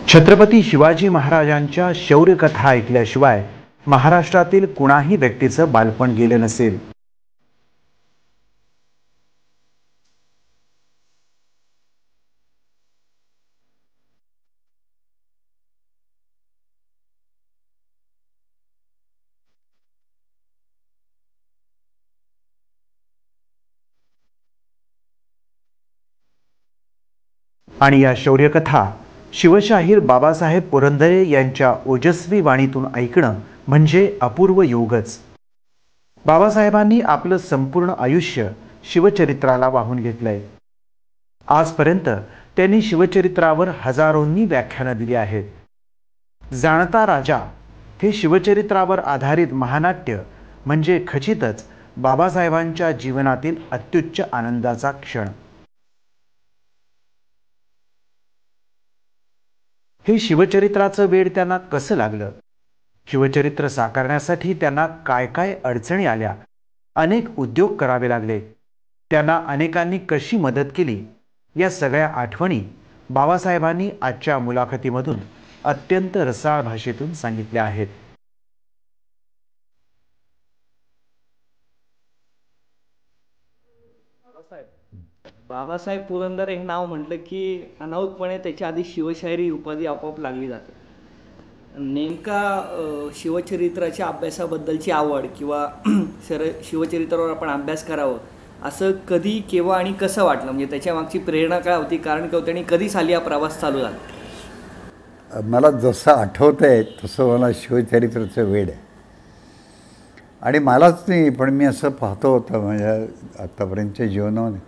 छत्रपती शिवाजी महाराजांच्या शौर्यकथा ऐकल्याशिवाय महाराष्ट्रातील कुणाही व्यक्तीचं बालपण गेलं नसेल। आणि या शौर्यकथा शिवशाहीर बाबासाहेब पुरंदरे यांच्या ओजस्वी वाणीतून ऐकणं म्हणजे अपूर्व योगच। बाबासाहेबांनी आपलं संपूर्ण आयुष्य शिवचरित्राला वाहून घेतलंय। आजपर्यंत त्यांनी शिवचरित्रावर हजारोंनी व्याख्यानं दिली आहेत। जाणता राजा हे शिवचरित्रावर आधारित महानाट्य म्हणजे खचितच बाबासाहेबांच्या जीवनातील अत्युच्च आनंदाचा क्षण। हे शिवचरित्राचं वेड त्यांना कसं लागलं, शिवचरित्र साकारण्यासाठी त्यांना काय काय अडचणी आल्या, अनेक उद्योग करावे लागले, त्यांना अनेकांनी कशी मदत केली, या सगळ्या आठवणी बाबासाहेबांनी आजच्या मुलाखतीमधून अत्यंत रसाळ भाषेतून सांगितल्या आहेत। बाबासाहेब पुरंदरे हे नाव म्हटलं की अनाऊतपणे त्याच्या आधी शिवशाहिरी उपाधी आपोआप लागली जाते। नेमका शिवचरित्राच्या अभ्यासाबद्दलची आवड किंवा शिवचरित्रावर आपण अभ्यास करावं असं कधी, केव्हा आणि कसं वाटलं, म्हणजे त्याच्या मागची प्रेरणा काय होती, कारण काय होतं आणि कधी साली हा प्रवास चालू झाला? मला जसं आठवतंय तसं मला शिवचरित्राचं वेड आहे आणि मलाच नाही पण मी असं पाहतो होतं माझ्या आत्तापर्यंतच्या जीवनामध्ये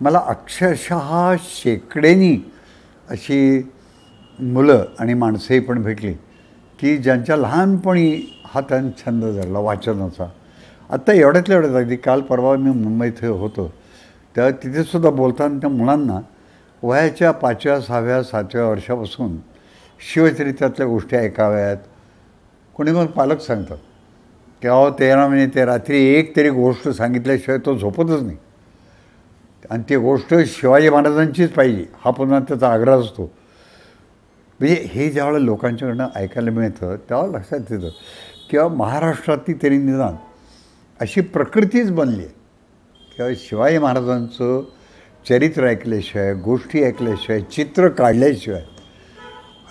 मला अक्षरशः शेकड्यांनी अशी मुलं आणि माणसंही पण भेटली की ज्यांच्या लहानपणी हा त्यांचा छंद झाला वाचनाचा। आत्ता एवढ्यातल्या एवढ्यात अगदी काल परवा मी मुंबईत होतो तेव्हा तिथेसुद्धा बोलताना त्या मुलांना वयाच्या 5व्या 6व्या 7व्या वर्षापासून शिवचरित्रातल्या गोष्टी ऐकाव्यात। कोणी मग पालक सांगतात की अहो 13 महिने ते रात्री एक तरी गोष्ट सांगितल्याशिवाय तो झोपतच नाही आणि ती गोष्ट शिवाजी महाराजांचीच पाहिजे हा पुन्हा त्याचा आग्रह असतो। म्हणजे हे ज्यावेळेला लोकांच्याकडनं ऐकायला मिळतं तेव्हा लक्षात येतं किंवा महाराष्ट्रातली तरी निदान अशी प्रकृतीच बनली आहे किंवा शिवाजी महाराजांचं चरित्र ऐकल्याशिवाय, गोष्टी ऐकल्याशिवाय, चित्र काढल्याशिवाय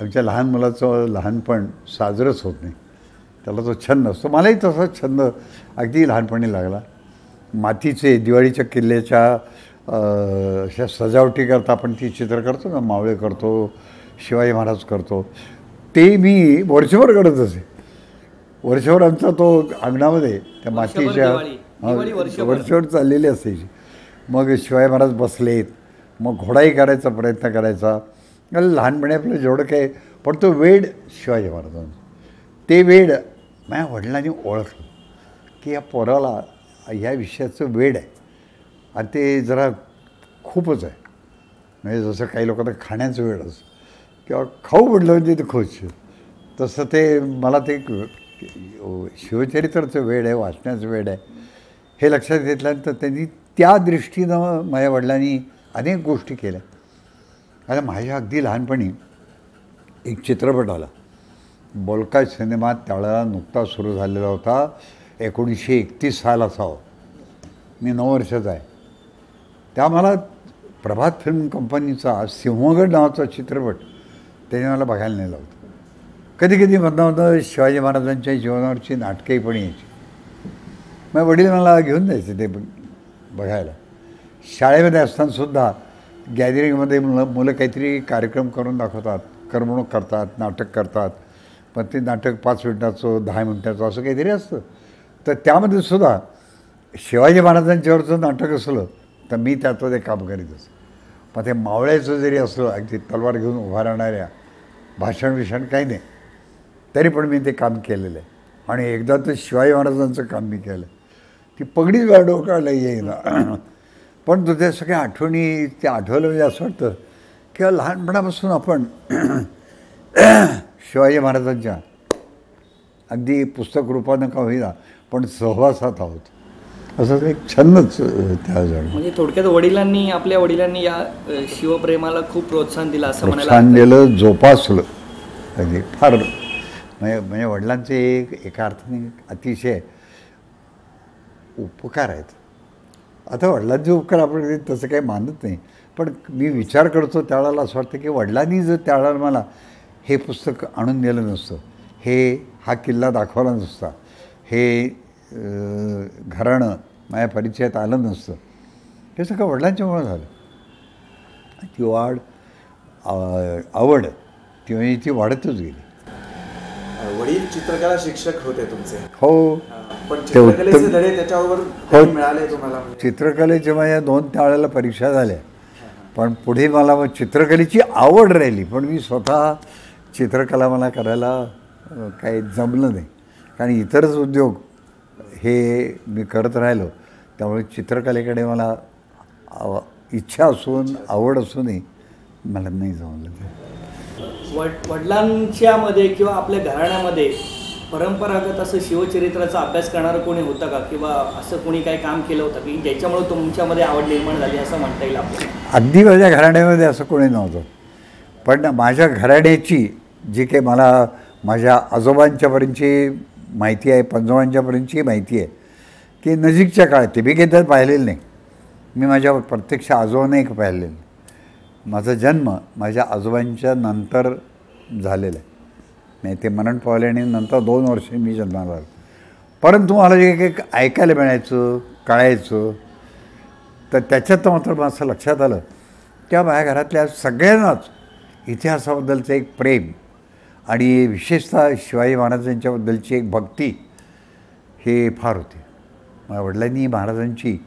आमच्या लहान मुलाचं लहानपण साजरंच होत नाही। त्याला तो छंद असतो, मलाही तसा छंद अगदी लहानपणी लागला। मातीचे दिवाळीच्या किल्ल्याच्या अशा सजावटी करता आपण ती चित्र करतो ना, मावळे करतो, शिवाजी महाराज करतो, ते मी वर्षभर करत असे। वर्षभर आमचा तो अंगणामध्ये त्या मातीच्या वर्षभर चाललेली असायची। मग शिवाजी महाराज बसलेत, मग घोडाही करायचा प्रयत्न करायचा। लहानपणी आपलं जेवढं काय पण तो वेड शिवाजी महाराजांचा, ते वेड माझ्या वडिलांनी ओळखलं की या पोराला ह्या विषयाचं वेड आहे आणि ते जरा खूपच आहे। म्हणजे जसं काही लोकांना खाण्याचं वेड असतं किंवा खाऊ म्हटलं म्हणजे ते खुश, तसं ते मला ते शिवचरित्राचं वेड आहे, वाचण्याचं वेड आहे हे लक्षात घेतल्यानंतर त्यांनी त्या दृष्टीनं माझ्या वडिलांनी अनेक गोष्टी केल्या। आता माझ्या अगदी लहानपणी एक चित्रपट आला, बोलका सिनेमा त्यावेळेला नुकता सुरू झालेला होता, 1931 साल असावं, मी 9 वर्षाचा आहे। त्या मला प्रभात फिल्म कंपनीचा सिंहगड नावाचा चित्रपट त्याने मला बघायला नेला होता। कधी कधी मधनं शिवाजी महाराजांच्या जीवनावरची नाटकंही पण यायची, मग वडील मला घेऊन जायचे ते बघायला। शाळेमध्ये असतानासुद्धा गॅदरिंगमध्ये मुलं काहीतरी कार्यक्रम करून दाखवतात, करमणूक करतात, नाटक करतात, पण ते नाटक 5 मिनिटाचं 10 मिनिटाचं असं काहीतरी असतं। तर त्यामध्ये सुद्धा शिवाजी महाराजांच्यावरचं नाटक असलं तर मी त्यातलं ते काम करीत असतो। पण ते मावळ्याचं जरी असलं अगदी तलवार घेऊन उभा राहणाऱ्या, भाषण काही नाही, तरी पण मी ते काम केलेलं आहे। आणि एकदा तर शिवाजी महाराजांचं काम मी केलं, ती पगडीच डोकायला येईना पण तो त्या सगळ्या आठवणी ते आठवलं म्हणजे असं वाटतं किंवा लहानपणापासून आपण शिवाजी महाराजांच्या अगदी पुस्तक रूपानं का होईना पण सहवासात आहोत, असं एक छंदच त्या जण। म्हणजे थोडक्यात आपल्या वडिलांनी या शिवप्रेमाला खूप प्रोत्साहन दिलं असं म्हणायला प्रोत्साहन दिलं, जोपासलं म्हणजे फार म्हणजे वडिलांचे एका अर्थाने अतिशय उपकार आहेत. आता वडिलांचे उपकार आपण तसं काही मानत नाही, पण मी विचार करतो त्यावेळेला असं वाटतं की वडिलांनी जर त्यावेळेला मला हे पुस्तक आणून दिलं नसतं, हा किल्ला दाखवला नसता, हे घराणं माझ्या परिचयात आलं नसतं, हे सगळं वडिलांच्यामुळं झालं. ती आवड ती वाढतच गेली. वडील चित्रकला शिक्षक होते तुमचे. हो, पण चित्रकलेचे धडे त्याच्याबरोबर मिळाले तुम्हाला? चित्रकलेच्या माझ्या 2 त्यावेळेला परीक्षा झाल्या, पण पुढे मला मग चित्रकलेची आवड राहिली, पण मी स्वतः चित्रकला मला करायला काही जमलं नाही, कारण इतरच उद्योग हे मी करत राहिलो. त्यामुळे चित्रकलेकडे मला इच्छा असून आवड असूनही मला नाही जमलं ते. वडिलांच्या मध्ये किंवा आपल्या घराण्यामध्ये परंपरागत असं शिवचरित्राचा अभ्यास करणारं कोणी होतं का, किंवा असं कोणी काही काम केलं होतं की ज्याच्यामुळे तुमच्यामध्ये आवड निर्माण झाली असं म्हणता येईल आपल्याला? अगदी माझ्या घराण्यामध्ये असं कोणी नव्हतं, पण माझ्या घराण्याची जी काही मला माझ्या आजोबांच्यापर्यंतची माहिती आहे, पंजोबांच्यापर्यंतची माहिती आहे की नजीकच्या काळात, ते मी काही पाहिलेलं नाही, मी माझ्या प्रत्यक्ष आजोबांना एक पाहिलेलं नाही. माझा जन्म माझ्या आजोबांच्या नंतर झालेला आहे, नाही ते मरण पावले आणि नंतर 2 वर्षे मी जन्माला आलो. परंतु मला जे काही ऐकायला मिळायचं, कळायचं, तर त्याच्यात मात्र मला असं लक्षात आलं त्या माझ्या घरातल्या सगळ्यांनाच इतिहासाबद्दलचं एक प्रेम आणि विशेषतः शिवाजी महाराजांच्याबद्दलची एक भक्ती हे फार होते. माझ्या वडिलांनी महाराजांची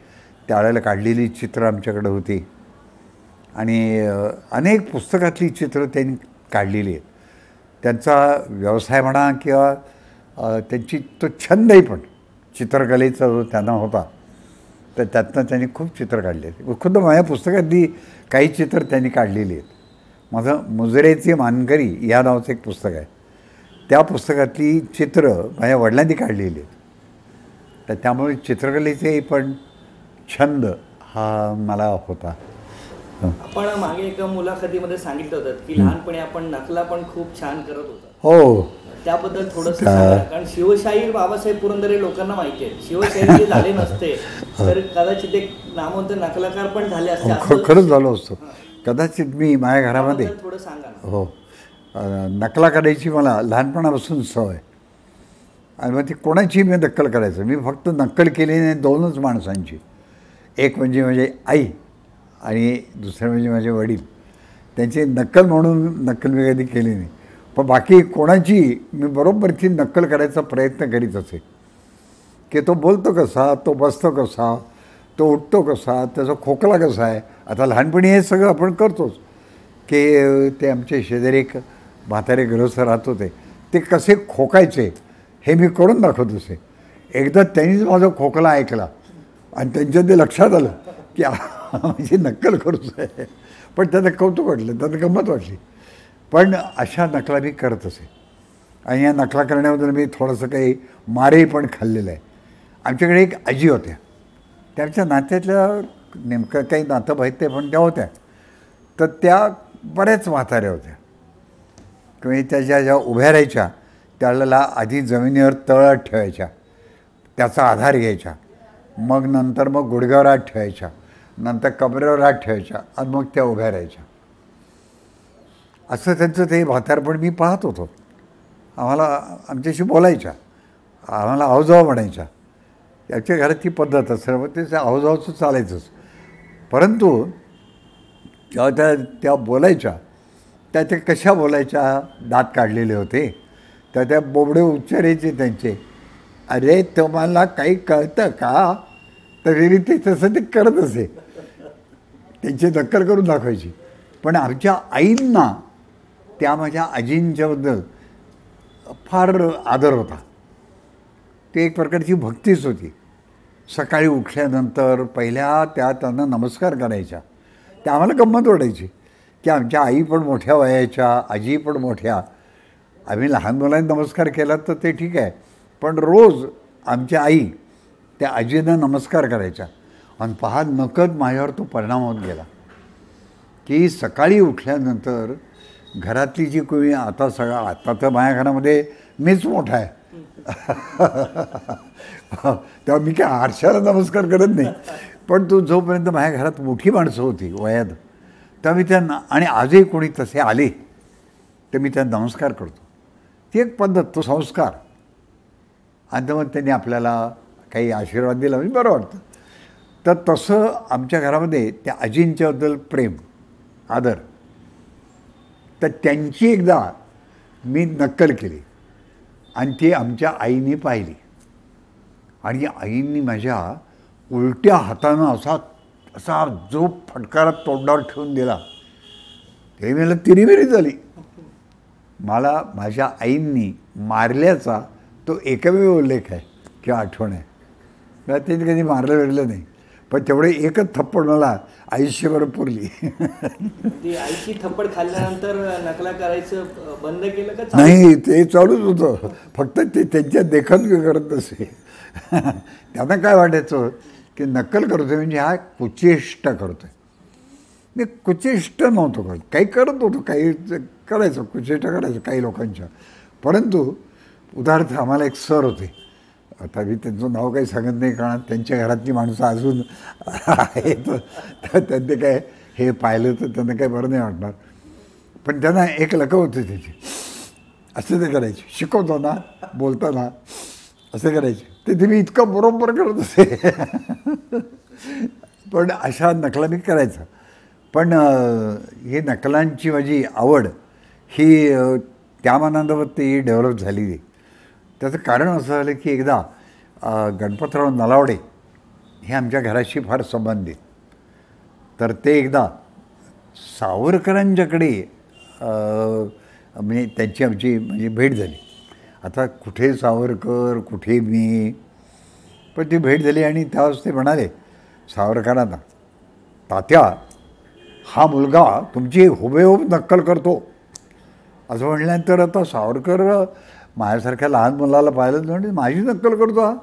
त्यावेळेला काढलेली चित्रं आमच्याकडे होती आणि अनेक पुस्तकातली चित्रं त्यांनी काढलेली आहेत. त्यांचा व्यवसाय म्हणा किंवा त्यांची तो छंदही पण चित्रकलेचा जो त्यांना होता, तर त्यातनं त्यांनी खूप चित्र काढली आहेत. खुद्द माझ्या पुस्तकातली काही चित्र त्यांनी काढलेली आहेत. माझं मुजरेचे मानकरी या नावाचं एक पुस्तक आहे, त्या पुस्तकातली चित्र माझ्या वडिलांनी काढलेली आहेत. तर त्यामुळे चित्रकलेचे पण छंद हा मला होता. आपण मागे एका मुलाखतीमध्ये सांगितलं होतं की लहानपणी आपण नकला पण खूप छान करत होता. हो, त्याबद्दल थोडंसं सांगा, कारण शिवशाहीर बाबासाहेब पुरंदरे लोकांना माहिती आहे. शिवशाहीर जे झाले नसते तर कदाचित एक नामवंत नकलाकार पण झाले असते. खरंच झालो असतो कदाचित. मी माझ्या घरामध्ये थोडं सांगा. हो, नकला करायची मला लहानपणापासून सवय, आणि मग ती कोणाची मी नक्कल करायचं. मी फक्त नक्कल केली नाही 2च माणसांची, एक म्हणजे माझी आई आणि दुसरं म्हणजे माझे वडील. त्यांची नक्कल म्हणून नक्कल मी कधी केली नाही, पण बाकी कोणाची मी बरोबर ती नक्कल करायचा प्रयत्न करीत असे की तो बोलतो कसा, तो बसतो कसा, तो उठतो कसा, त्याचा खोकला कसा आहे. आता लहानपणी हे सगळं आपण करतोच, की ते आमचे शेजारी एक म्हातारे गृहस्थ राहत होते, ते कसे खोकायचे हे मी करून दाखवत असे. एकदा त्यांनीच माझा खोकला ऐकला आणि त्यांच्या ते लक्षात आलं की म्हणजे नक्कल करूच आहे. पण त्यांना कौतुक वाटलं, त्यांना गंमत वाटली. पण अशा नकला मी करत असे, आणि या नकला करण्याबद्दल मी थोडंसं काही मारेही पण खाल्लेलं आहे. आमच्याकडे एक आजी होत्या, त्यांच्या नात्यातल्या नेमकं काही नातं माहीत नाही, पण त्या होत्या. तर त्या बऱ्याच म्हाताऱ्या होत्या, किंवा त्या ज्या उभ्या राहायच्या त्यावेळेला आधी जमिनीवर तळात ठेवायच्या, त्याचा आधार घ्यायच्या, मग नंतर मग गुडघ्यावर हात ठेवायच्या, नंतर कमरेवर हात ठेवायच्या, आणि मग त्या उभ्या राहायच्या. असं त्यांचं ते म्हातारपण मी पाहत होतो. आम्हाला आमच्याशी बोलायच्या, आम्हाला आहोजाव म्हणायच्या. त्याच्या घरात ती पद्धत असं मग ते आहोजावचं चालायचंच. परंतु जेव्हा त्या बोलायच्या, त्या कशा बोलायच्या, दात काढलेले होते, त्या बोबडे उच्चारायचे त्यांचे. अरे तुम्हाला काही कळतं का? तरी ते तसं ते करत असे, त्यांची नक्कल करून दाखवायची. पण आमच्या आईंना त्या माझ्या आजींच्याबद्दल फार आदर होता. ते एक प्रकारची भक्तीच होती. सकाळी उठल्यानंतर पहिल्या त्यांना नमस्कार करायच्या. त्या आम्हाला गंमत वाटायची की आमच्या आई पण मोठ्या वयाच्या, आजी पण मोठ्या. आम्ही लहान मुलांनी नमस्कार केला तर ते ठीक आहे, पण रोज आमच्या आई त्या आजींना नमस्कार करायच्या. आणि पहा, नकळत माझ्यावर तो परिणाम होत गेला की सकाळी उठल्यानंतर घरातली जी कोणी आता आता तर माझ्या घरामध्ये मीच मोठा आहे. तेव्हा मी काय आरशाला नमस्कार करत नाही, पण तो जोपर्यंत माझ्या घरात मोठी माणसं होती वयात, तेव्हा मी त्यांना, आणि आजही कोणी तसे आले तर मी त्यांना नमस्कार करतो. ती एक पद्धत, तो संस्कार. आणि मग त्यांनी आपल्याला काही आशीर्वाद दिला म्हणजे बरं वाटतं. तर तसं आमच्या घरामध्ये त्या आजींच्याबद्दल प्रेम, आदर. तर त्यांची एकदा मी नक्कल केली आणि ती आमच्या आईने पाहिली, आणि आईंनी माझ्या उलट्या हातानं असा जो फटकारा तोंडावर ठेवून दिला, ते मला तिरीमिरी झाली. मला माझ्या आईंनी मारल्याचा तो एकमेव उल्लेख आहे किंवा आठवण आहे. मला त्यांनी कधी मारलं वेगळं नाही, पण तेवढे एकच थप्पड मला आयुष्यभर पुरली. आईची थप्पड खाल्ल्यानंतर नकला करायचं बंद केलं का? नाही, ते चालूच होतं, फक्त ते त्यांच्या देखत करत नसे. त्यांना काय वाटायचं की नक्कल करतोय म्हणजे हा कुचेष्टा करतोय. मी कुचेष्ट नव्हतो करत, काही करत होतो, काही करायचं, कुचेष्टा करायचं काही लोकांच्या. परंतु उदाहरणार्थ आम्हाला एक सर होते, आता मी त्यांचं नाव काही सांगत नाही कारण त्यांच्या घरातली माणसं अजून आहेत, तर त्यांनी काय हे पाहिलं तर त्यांना काही बरं नाही वाटणार. पण त्यांना एक लकब होती त्याची, असं ते करायचे, शिकवताना बोलताना असं करायचे. ते मी इतकं बरोबर करत असे. पण अशा नकला मी करायचा. पण ही नकलांची माझी आवड ही त्या मानांवरती डेव्हलप झाली. त्याचं कारण असं झालं की एकदा गणपतराव नलावडे हे आमच्या घराशी फार संबंधित. तर ते एकदा सावरकरांच्याकडे म्हणजे त्यांची आमची म्हणजे भेट झाली. आता कुठे सावरकर, कुठे मी, पण ती भेट झाली आणि त्यावेळेस ते म्हणाले सावरकरांना, तात्या हा मुलगा तुमची हुबेहूब नक्कल करतो. असं म्हटल्यानंतर आता सावरकर माझ्यासारख्या लहान मुलाला पाहिलं म्हणजे माझी नक्कल करतो हा.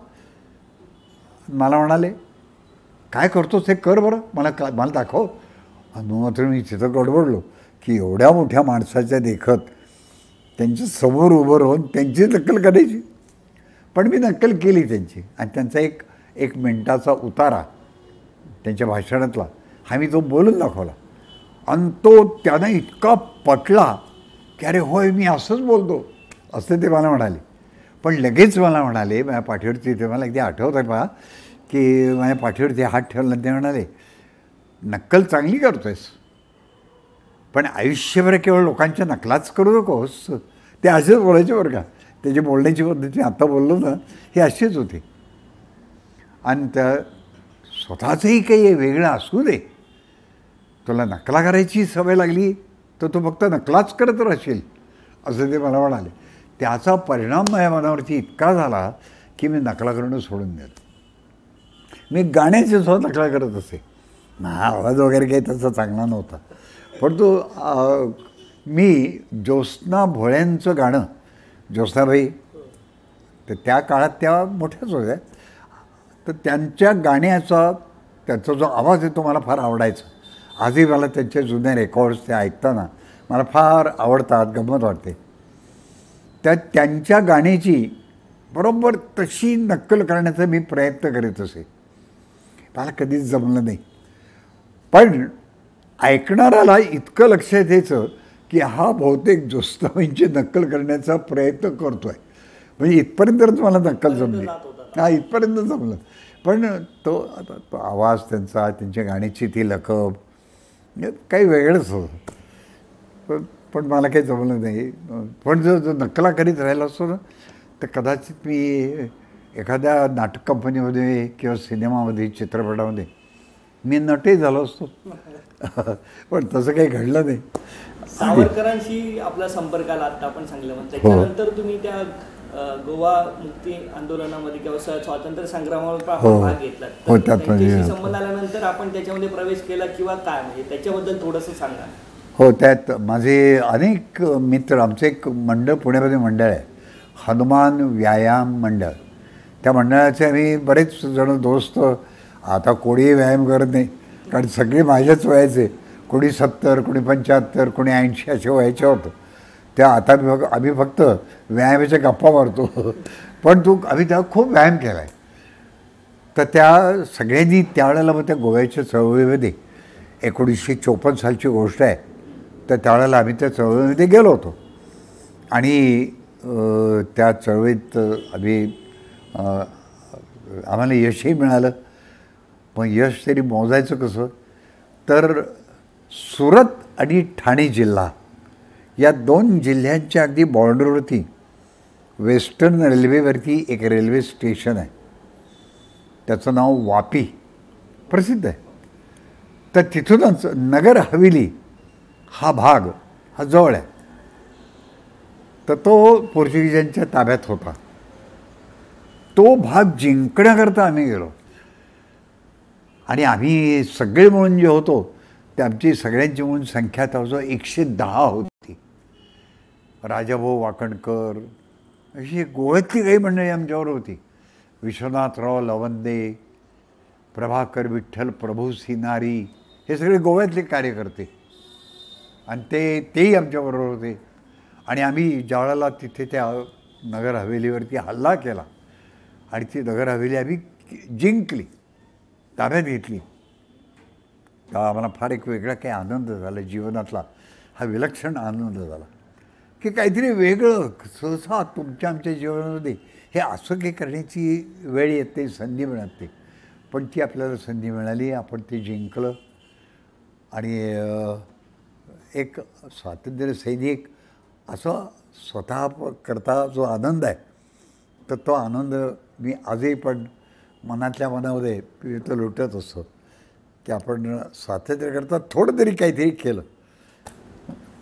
मला म्हणाले काय करतोस ते कर बरं, मला दाखव. मात्र मी तिथं गडबडलो की एवढ्या मोठ्या माणसाच्या देखत त्यांच्या समोर उभं राहून त्यांची नक्कल करायची. पण मी नक्कल केली त्यांची, आणि त्यांचा एक मिनिटाचा उतारा त्यांच्या भाषणातला हा मी तो बोलून दाखवला. आणि तो त्यांना इतका पटला की अरे होय मी असंच बोलतो असं ते मला म्हणाले. पण लगेच मला म्हणाले माझ्या पाठीवरती, ते मला अगदी आठवत आहे पहा की माझ्या पाठीवरती हात ठेवला, ते म्हणाले नक्कल चांगली करतो आहेस, पण आयुष्यभर केवळ लोकांच्या नकलाच करू नकोस. ते असेच बोलायचे बरं का, त्याची बोलण्याची पद्धती आता बोललो ना ही अशीच होती. आणि त्या स्वतःचंही काही वेगळं असू दे, तुला नकला करायची सवय लागली तर तू फक्त नकलाच करत राहशील असं ते मला म्हणाले. त्याचा परिणाम माझ्या मनावरती इतका झाला की मी नकला करणं सोडून दिलं. मी गाण्याची सुद्धा नकला करत असे. आवाज वगैरे काही तसा चांगला नव्हता, पण तो मी ज्योत्स्ना भोळ्यांचं गाणं, ज्योत्स्नाबाई तर त्या काळात त्या मोठ्याच होत्या, तर त्यांच्या गाण्याचा त्याचा जो आवाज आहे तो मला फार आवडायचा. आजही मला त्यांचे जुने रेकॉर्ड्स ते ऐकताना मला फार आवडतात, गंमत वाटते. त्या त्यांच्या गाण्याची बरोबर तशी नक्कल करण्याचा मी प्रयत्न करीत असे. मला कधीच जमलं नाही, पण ऐकणाऱ्याला इतकं लक्षात यायचं की हा बहुतेक ज्योत्स्नाबाईंची नक्कल करण्याचा प्रयत्न करतो आहे. म्हणजे इथपर्यंतच मला नक्कल जमली. हा, इथपर्यंत जमलं. पण तो आता तो आवाज त्यांचा, त्यांच्या गाण्याची ती लकब काही वेगळंच होतं. पण मला काही जमलं नाही. पण जर नक्कला करीत राहिला असतो ना तर कदाचित मी एखाद्या नाटक कंपनीमध्ये किंवा सिनेमामध्ये, चित्रपटामध्ये मी नटही झालो असतो. पण तसं काही घडलं नाही. सावरकरांशी आपला संपर्क आला आता आपण सांगितलं, मग त्याच्यानंतर तुम्ही त्या गोवा मुक्ती आंदोलनामध्ये किंवा स्वातंत्र्य संग्रामावर भाग घेतला. त्याच्याशी संबंध आल्यानंतर आपण त्याच्यामध्ये प्रवेश केला किंवा काय, म्हणजे त्याच्याबद्दल थोडंसं सांगा. हो, त्यात माझे अनेक मित्र, आमचं एक मंडळ पुण्यामध्ये मंडळ आहे, हनुमान व्यायाम मंडळ. त्या मंडळाचे आम्ही बरेच जण दोस्त. आता कोणीही व्यायाम करत नाही कारण सगळे माझ्याच वयाचे, कोणी 70, कोणी 75, कोणी 80 असे व्हायचे होतं. त्या आता आम्ही फक्त व्यायामाच्या गप्पा मारतो, पण आम्ही तेव्हा खूप व्यायाम केला आहे. तर त्या सगळ्यांनी त्यावेळेला मग त्या गोव्याच्या चळवळीमध्ये 1954 सालची गोष्ट आहे. तर त्यावेळेला आम्ही त्या चळवळीमध्ये गेलो होतो आणि त्या चळवळीत आम्हाला यशही मिळालं. मग यश तरी मोजायचं कसं, तर सुरत आणि ठाणे जिल्हा या 2 जिल्ह्यांच्या अगदी बॉर्डरवरती वेस्टर्न रेल्वेवरती एक रेल्वे स्टेशन आहे. त्याचं नाव वापी, प्रसिद्ध आहे. तर तिथूनच नगर हवेली हा भाग हा जवळ आहे. तर तो पोर्चुगीजांच्या ताब्यात होता. तो भाग जिंकण्याकरता आम्ही गेलो आणि आम्ही सगळे म्हणून जे होतो ते आमची सगळ्यांची म्हणून संख्या त्यावर 110 होती. राजाभाऊ वाकणकर अशी गोव्यातली काही मंडळी आमच्यावर होती. विश्वनाथराव लवंदे, प्रभाकर विठ्ठल प्रभू सिनारी, हे सगळे गोव्यातले कार्यकर्ते आणि तेही आमच्याबरोबर होते. आणि आम्ही ज्यावेळेला तिथे त्या नगर हवेलीवरती हल्ला केला आणि ती नगर हवेली आम्ही जिंकली, ताब्यात घेतली, तेव्हा आम्हाला फार एक वेगळा काही आनंद झाला. जीवनातला हा विलक्षण आनंद झाला की काहीतरी वेगळं. सहसा आमच्या जीवनामध्ये हे असं काही करण्याची वेळ येते, संधी मिळते, पण ती आपल्याला संधी मिळाली. आपण ते जिंकलं आणि एक स्वातंत्र्य सैनिक असं स्वतः करता जो आनंद आहे, तर तो आनंद मी आजही पण मनातल्या मनामध्ये तो लुटत असतो की आपण स्वातंत्र्याकरता थोडं तरी काहीतरी केलं.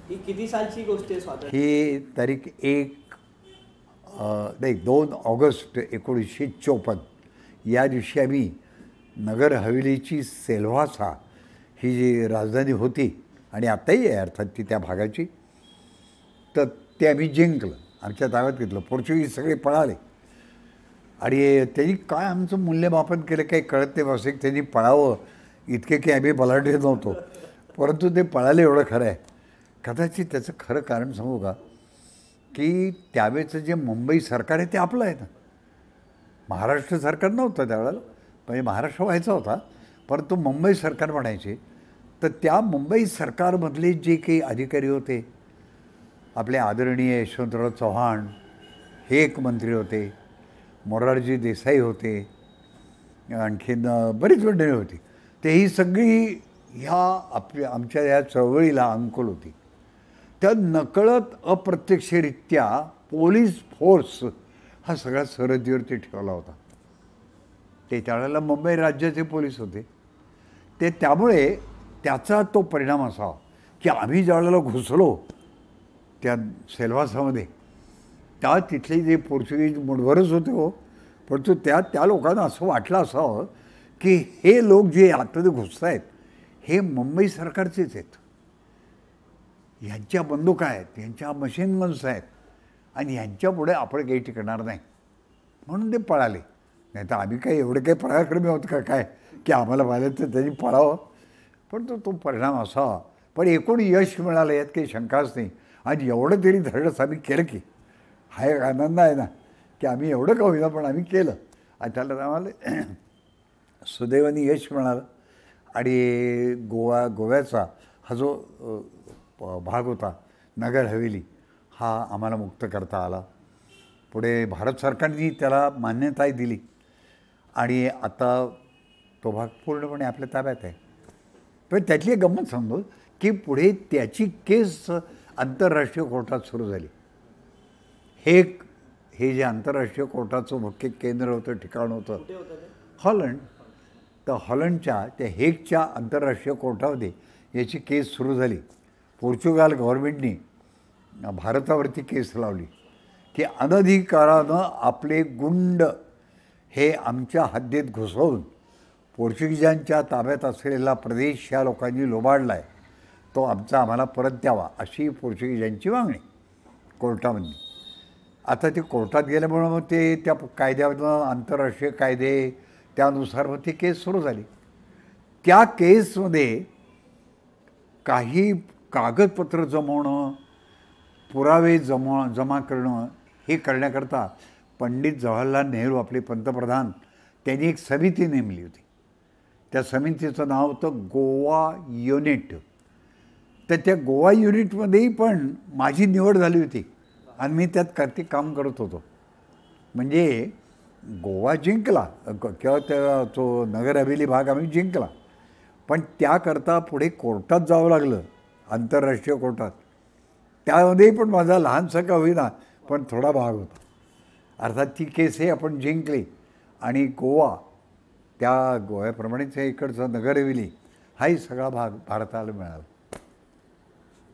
ही किती सालची गोष्ट आहे स्वातंत्र्य? ही तारीख 2 ऑगस्ट 1954 या दिवशी आम्ही नगर हवेलीची सेल्व्हासा ही जी राजधानी होती आणि आताही आहे अर्थात ती त्या भागाची, तर ते आम्ही जिंकलं, आमच्या ताब्यात घेतलं. पोर्चुगीज सगळे पळाले आणि त्यांनी काय आमचं मूल्यमापन केलं काही कळत नाही. बस एक त्यांनी पळावं इतके काही आम्ही बलाढ्य नव्हतो, परंतु ते पळाले एवढं खरं आहे. कदाचित त्याचं खरं कारण सांगू का, की त्यावेळेचं जे मुंबई सरकार आहे ते आपलं आहे ना, महाराष्ट्र सरकार नव्हतं त्यावेळेला, म्हणजे महाराष्ट्र व्हायचा होता परंतु मुंबई सरकार म्हणायचे. तर त्या मुंबई सरकारमधले जे काही अधिकारी होते, आपले आदरणीय यशवंतराव चव्हाण हे एक मंत्री होते, मोरारजी देसाई होते, आणखीन बरीच मंडळी होती. ते ही सगळी ह्या आमच्या या चळवळीला अनुकूल होती. त्या नकळत अप्रत्यक्षरित्या पोलीस फोर्स हा सगळा सरहद्दीवरती ठेवला होता. ते त्यावेळेला मुंबई राज्याचे पोलीस होते. ते त्यामुळे त्याचा तो परिणाम असा की आम्ही ज्यावेळेला घुसलो त्या सेल्व्हासामध्ये, त्या तिथले जे पोर्चुगीज मुठभरच होते हो, परंतु त्या लोकांना असं वाटलं असावं की हे लोक जे आतमध्ये घुसत आहेत हे मुंबई सरकारचेच आहेत, ह्यांच्या बंदुका आहेत, ह्यांच्या मशीन गन्स आहेत आणि ह्यांच्यापुढे आपण काही टिकणार नाही, म्हणून ते पळाले. नाही तर आम्ही काही एवढे काही पराक्रमी आहोत का काय की आम्हाला पाहिलं तर त्यांनी पळावं. पण तो परिणाम असावा. पण एकूण यश मिळालं यात काही शंकाच नाही. आणि एवढं तरी धडस आम्ही केलं की हा एक आनंद आहे ना की आम्ही एवढं का होईना पण आम्ही केलं आणि त्याला आम्हाला सुदैवाने यश मिळालं. आणि गोव्याचा हा जो भाग होता नगर हवेली हा आम्हाला मुक्त करता आला. पुढे भारत सरकारने त्याला मान्यताही दिली आणि आता तो भाग पूर्णपणे आपल्या ताब्यात आहे. पण त्यातली एक गंमत सांगतो की पुढे त्याची केस आंतरराष्ट्रीय कोर्टात सुरू झाली. हे जे आंतरराष्ट्रीय कोर्टाचं मुख्य केंद्र होतं, ठिकाण होतं हॉलंड. तर हॉलंडच्या त्या हेगच्या आंतरराष्ट्रीय कोर्टामध्ये याची केस सुरू झाली. पोर्चुगाल गव्हर्नमेंटनी भारतावरती केस लावली की अनधिकारानं आपले गुंड हे आमच्या हद्दीत घुसवून पोर्चुगीजांच्या ताब्यात असलेला प्रदेश ह्या लोकांनी लोबाडला आहे, तो आम्हाला परत द्यावा अशी पोर्चुगीजांची मागणी कोर्टामध्ये. आता ते कोर्टात गेल्यामुळं मग ते त्या कायद्यावरनं आंतरराष्ट्रीय कायदे त्यानुसार मग ती केस सुरू झाली. त्या केसमध्ये काही कागदपत्र जमवणं, पुरावे जमा करणं हे करण्याकरता पंडित जवाहरलाल नेहरू आपले पंतप्रधान त्यांनी एक समिती नेमली होती. त्या समितीचं नाव होतं गोवा युनिट. तर त्या गोवा युनिटमध्येही पण माझी निवड झाली होती आणि मी त्यात काम करत होतो. म्हणजे गोवा जिंकला किंवा त्या तो नगर हवेली भाग आम्ही जिंकला, पण त्याकरता पुढे कोर्टात जावं लागलं, आंतरराष्ट्रीय कोर्टात. त्यामध्ये पण माझा लहानसा का होईना पण थोडा भाग होता. अर्थात ती केस हे आपण जिंकली आणि गोवा, त्या गोव्याप्रमाणेच इकडचं नगर हवेली हाही सगळा भाग भारताला मिळाला.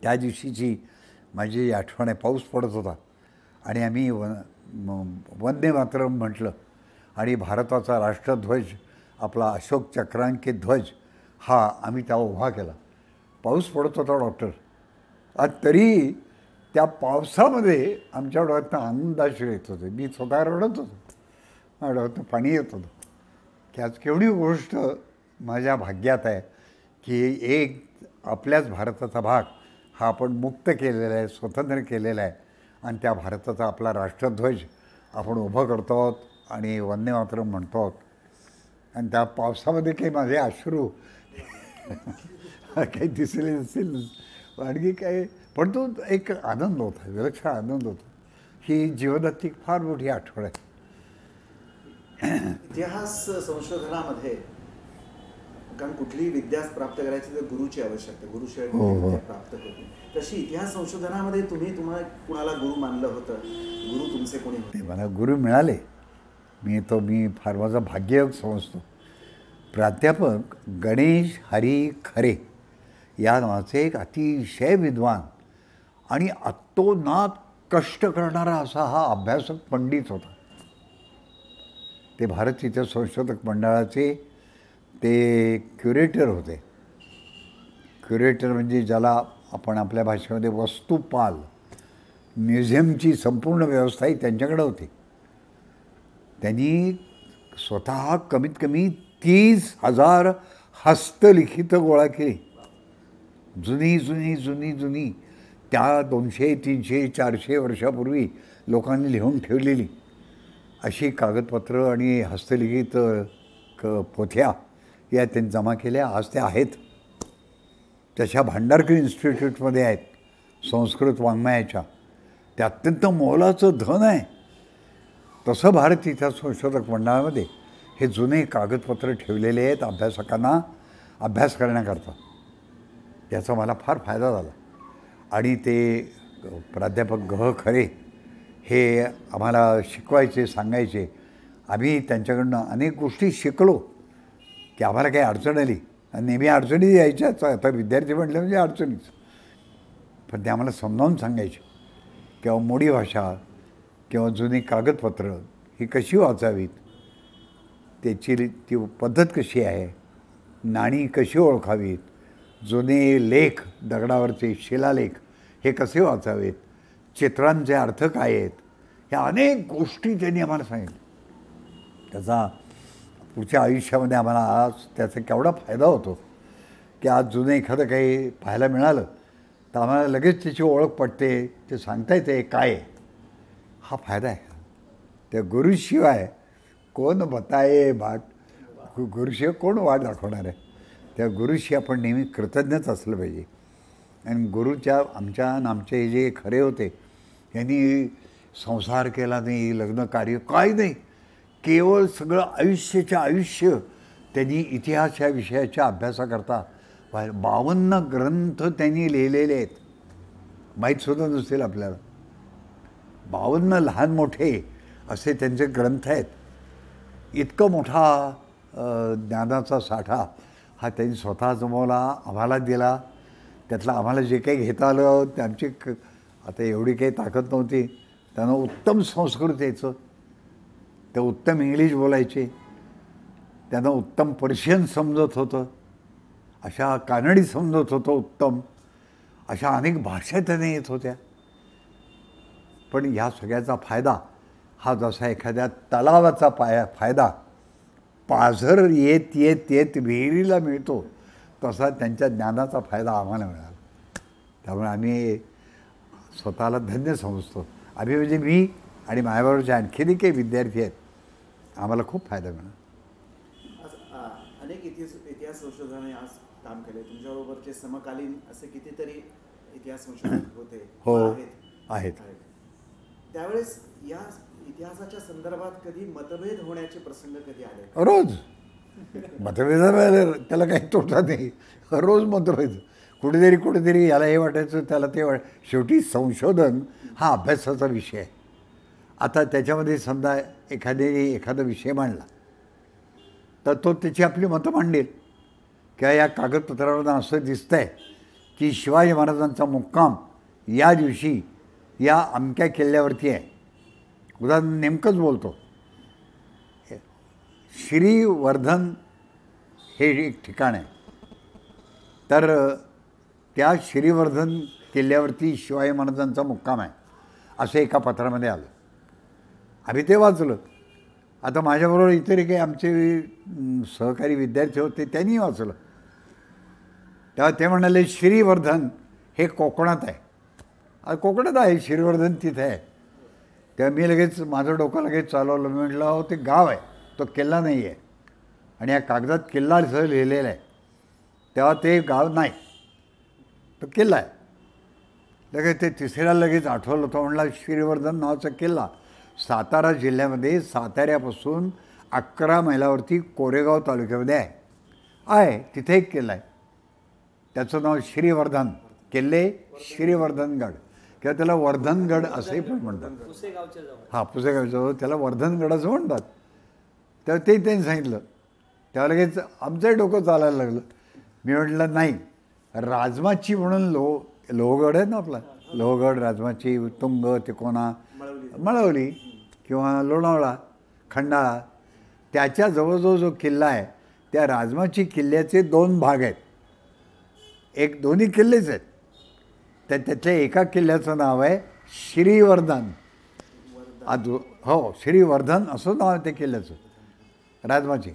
त्या दिवशीची माझी आठवण आहे. पाऊस पडत होता आणि आम्ही वंदे मातरम म्हटलं आणि भारताचा राष्ट्रध्वज आपला अशोक चक्रांकित ध्वज हा आम्ही त्या उभा केला. पाऊस पडत होता डॉक्टर, आणि तरी त्या पावसामध्ये आमच्या डोळ्यातनं आनंदाश्रू येत होते. मी स्वतः रडत होतो, माझ्या डोळ्यातनं पाणी येत होतं की आज केवढी गोष्ट माझ्या भाग्यात आहे की एक आपल्याच भारताचा भाग हा आपण मुक्त केलेला आहे, स्वतंत्र केलेला आहे, आणि त्या भारताचा आपला राष्ट्रध्वज आपण उभं करतो आहोत आणि वंदे मातरम म्हणतो आहोत. आणि त्या पावसामध्ये काही माझे अश्रू काही दिसले नसेल आणखी काय, पण तो एक आनंद होता, विलक्षण आनंद होता. ही जीवनातली फार मोठी आठवण आहे. इतिहास संशोधनामध्ये कारण कुठलीही विद्या प्राप्त करायची तर गुरुची आवश्यकता, गुरुशिवाय विद्या प्राप्त होते. तशी इतिहास संशोधनामध्ये तुम्हाला कुणाला गुरु मानलं होतं? गुरु तुमचे कोणी होते? मला गुरु मिळाले. मी फार माझं भाग्ययोग समजतो. प्राध्यापक गणेश हरी खरे या नावाचे एक अतिशय विद्वान आणि अतोनात कष्ट करणारा असा हा अभ्यासक पंडित होता. ते भारत इतिहास संशोधक मंडळाचे ते क्युरेटर होते. क्युरेटर म्हणजे ज्याला आपण आपल्या भाषेमध्ये वस्तुपाल, म्युझियमची संपूर्ण व्यवस्थाही त्यांच्याकडे होती. त्यांनी स्वतः कमीत कमी 30,000 हस्तलिखितं गोळा केली. जुनी जुनी जुनी जुनी त्या 200, 300, 400 वर्षापूर्वी लोकांनी लिहून ठेवलेली अशी कागदपत्र आणि हस्तलिखित पोथ्या या त्यांनी जमा केल्या. आज त्या आहेत, त्याच्या भांडारकर इन्स्टिट्यूटमध्ये आहेत, संस्कृत वाङ्मयाच्या. ते अत्यंत मोलाचं धन आहे. तसं भारत इतिहास संशोधक मंडळामध्ये हे जुने कागदपत्र ठेवलेले आहेत अभ्यासकांना अभ्यास करण्याकरता. याचा मला फार फायदा झाला. आणि ते प्राध्यापक ग खरे हे आम्हाला शिकवायचे, सांगायचे. आम्ही त्यांच्याकडनं अनेक गोष्टी शिकलो की आम्हाला काही अडचण आली, आणि नेहमी अडचणी यायच्याच. आता विद्यार्थी म्हटलं म्हणजे अडचणीच, पण ते आम्हाला समजावून सांगायचे किंवा मोडी भाषा किंवा जुनी कागदपत्र ही कशी वाचावीत, त्याची ती पद्धत कशी आहे, नाणी कशी ओळखावीत, जुने लेख, दगडावरचे शिलालेख हे कसे वाचावेत, चित्रांचे अर्थ काय आहेत, ह्या अनेक गोष्टी त्यांनी आम्हाला सांगितल्या. त्याचा पुढच्या आयुष्यामध्ये आम्हाला आज त्याचा केवढा फायदा होतो की आज जुनं एखादं काही पाहायला मिळालं तर आम्हाला लगेच त्याची ओळख पडते, ते सांगता येते काय आहे. हा फायदा आहे. त्या गुरुशिवाय कोण बताये बाट, गुरुशिवाय कोण वाट दाखवणार आहे. त्या गुरुशी आपण नेहमी कृतज्ञच असलं पाहिजे. आणि गुरुच्या आमचे जे खरे होते यांनी संसार केला नाही, लग्न कार्य काय नाही, केवळ सगळं आयुष्य त्यांनी इतिहास या विषयाच्या अभ्यासाकरता 52 ग्रंथ त्यांनी लिहिलेले आहेत. माहीतसुद्धा नसतील आपल्याला. 52 लहान मोठे असे त्यांचे ग्रंथ आहेत. इतकं मोठा ज्ञानाचा साठा हा त्यांनी स्वतः जमवला, आम्हाला दिला. त्यातलं आम्हाला जे काही घेता आलं ते आमची आता एवढी काही ताकद नव्हती. त्यांना उत्तम संस्कृत यायचं, ते उत्तम इंग्लिश बोलायचे, त्यांना उत्तम पर्शियन समजत होतं, अशा कानडी समजत होतं उत्तम, अशा अनेक भाषा त्यांना येत होत्या. पण ह्या सगळ्याचा फायदा हा जसा एखाद्या तलावाचा फायदा पाझर येत येत येत विहिरीला मिळतो तसा त्यांच्या ज्ञानाचा फायदा आम्हाला मिळाला. त्यामुळे आम्ही स्वतःला धन्य समजतो. आम्ही म्हणजे मी आणि माझ्याबरोबरचे आणखीनही काही विद्यार्थी आहेत, आम्हाला खूप फायदा मिळाला. आज अनेक इतिहास संशोधनाने आज काम केले. तुमच्याबरोबरचे समकालीन असे कितीतरी इतिहास संशोधक होते. हो, आहेत. त्यावेळेस या इतिहासाच्या संदर्भात कधी मतभेद होण्याचे प्रसंग कधी आले? रोज मतभेद, त्याला काही तोटा नाही. रोज मतभेद, कुठेतरी याला हे वाटायचं, त्याला ते शेवटी संशोधन हा अभ्यासाचा विषय आहे. आता त्याच्यामध्ये समजा एखादा विषय मांडला तर तो त्याची आपली मतं मांडेल. किंवा या कागदपत्रावरून असं दिसतंय की शिवाजी महाराजांचा मुक्काम या दिवशी या अमक्या किल्ल्यावरती आहे. उदाहरण नेमकंच बोलतो, श्रीवर्धन हे एक ठिकाण आहे. तर त्या श्रीवर्धन किल्ल्यावरती शिवाजी महाराजांचा मुक्काम आहे असं एका पत्रामध्ये आलं. आम्ही ते वाचलं. आता माझ्याबरोबर इतर काही आमचे सहकारी विद्यार्थी होते, त्यांनी वाचलं. तेव्हा ते म्हणाले श्रीवर्धन हे कोकणात आहे. कोकणात आहे श्रीवर्धन, तिथे आहे. तेव्हा मी लगेच माझं डोकं लगेच चालवलं. मी म्हटलं अहो ते गाव आहे, तो किल्ला नाही आहे. आणि या कागदात किल्ला असं लिहिलेलं आहे. तेव्हा ते गाव नाही, तो किल्ला आहे. लगेच ते तिसऱ्याला लगेच आठवलं. तो म्हणला श्रीवर्धन नावाचा किल्ला सातारा जिल्ह्यामध्ये साताऱ्यापासून 11 मैलावरती कोरेगाव तालुक्यामध्ये आहे. तिथे एक किल्ला आहे, त्याचं नाव श्रीवर्धन. किल्ले श्रीवर्धनगड किंवा त्याला वर्धनगड असंही पण म्हणतात. हां, पुसेगावच्या जवळ त्याला वर्धनगड असं म्हणतात. तेव्हा ते त्यांनी सांगितलं. तेव्हा लगेच आमचंही डोकं चालायला लागलं. मी म्हटलं नाही, राजमाची म्हणून लोहगड आहे ना आपला, लोहगड, राजमाची, तुंग, तिकोना, मळवली किंवा लोणावळा, खंडाळा, त्याच्या जवळजवळ जो किल्ला आहे त्या राजमाची किल्ल्याचे 2 भाग आहेत. एक दोन्ही किल्लेच आहेत. त्यातल्या एका किल्ल्याचं नाव आहे श्रीवर्धन. हो, श्रीवर्धन असं नाव आहे त्या किल्ल्याचं, राजमाची.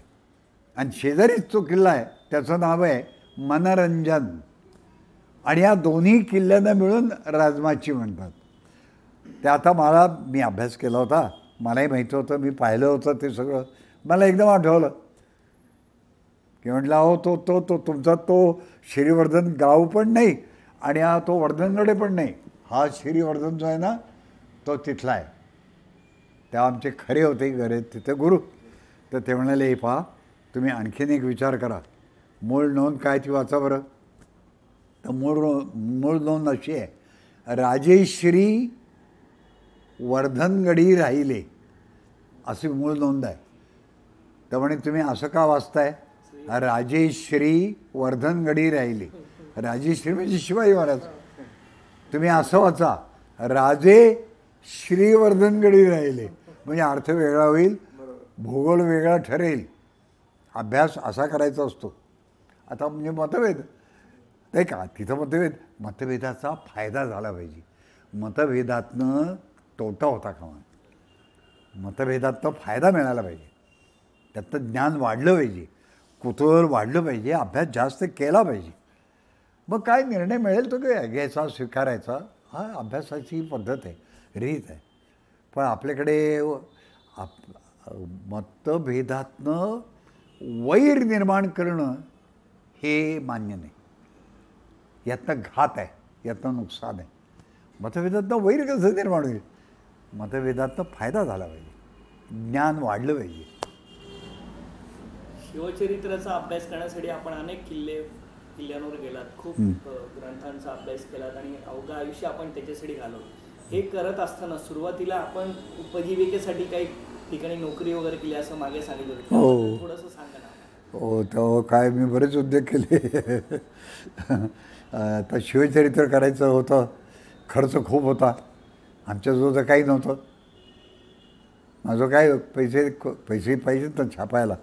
आणि शेजारीच तो किल्ला आहे त्याचं नाव आहे मनोरंजन. आणि या दोन्ही किल्ल्यांना मिळून राजमाची म्हणतात. ते आता मी अभ्यास केला होता, मलाही माहिती होतं, मी पाहिलं होतं ते सगळं. मला एकदम आठवलं की म्हटलं अहो तो तुमचा तो श्रीवर्धन गाव पण नाही आणि हा तो वर्धनगड पण नाही. हा श्रीवर्धन जो आहे ना तो तिथला आहे. तेव्हा आमचे खरे होते घरे तिथे गुरु. तर ते म्हणाले हे पहा, तुम्ही आणखीन एक विचार करा, मूळ नोंद काय ती वाचा बरं. तर मूळ नोंद अशी आहे, राजेश्री वर्धनगडी राहिले अशी मूळ नोंद आहे. तर म्हणे तुम्ही असं का वाचताय, राजेश्री वर्धनगडी राहिले. राजेश्री म्हणजे शिवाजी महाराज. तुम्ही असं वाचा, राजे श्रीवर्धनगडी राहिले, म्हणजे अर्थ वेगळा होईल, भूगोल वेगळा ठरेल. अभ्यास असा करायचा असतो. आता म्हणजे मतभेद नाही का, तिथं मतभेदाचा फायदा झाला पाहिजे. मतभेदातनं तोटा होता कामा, मतभेदातनं फायदा मिळाला पाहिजे. त्यातनं ज्ञान वाढलं पाहिजे, कुतूहल वाढलं पाहिजे, अभ्यास जास्त केला पाहिजे. मग काय निर्णय मिळेल तो घ्यायचा, स्वीकारायचा. हा अभ्यासाची पद्धत आहे, रीत आहे. पण आपल्याकडे मतभेदातनं वैर निर्माण करणं हे मान्य नाही. यातनं घात आहे, यातनं नुकसान आहे. मतभेदातनं वैर कसं निर्माण होईल, मतभेदातनं फायदा झाला पाहिजे, ज्ञान वाढलं पाहिजे. शिवचरित्राचा अभ्यास करण्यासाठी आपण अनेक किल्ल्यांवर गेलात, खूप ग्रंथांचा अभ्यास केलात आणि अवघं आयुष्य आपण त्याच्यासाठी घालवलं. हे करत असताना सुरुवातीला आपण उपजीविकेसाठी काही ठिकाणी नोकरी वगैरे केली असं मागे सांगितलं होतं. हो, थोडंसं सांगा ना. हो, तेव्हा काय मी बरेच उद्योग केले. आता शिवचरित्र करायचं होतं, खर्च खूप होता, आमच्याजवळ तर काही नव्हतं. माझं काय पैसे पाहिजेत ना छापायला.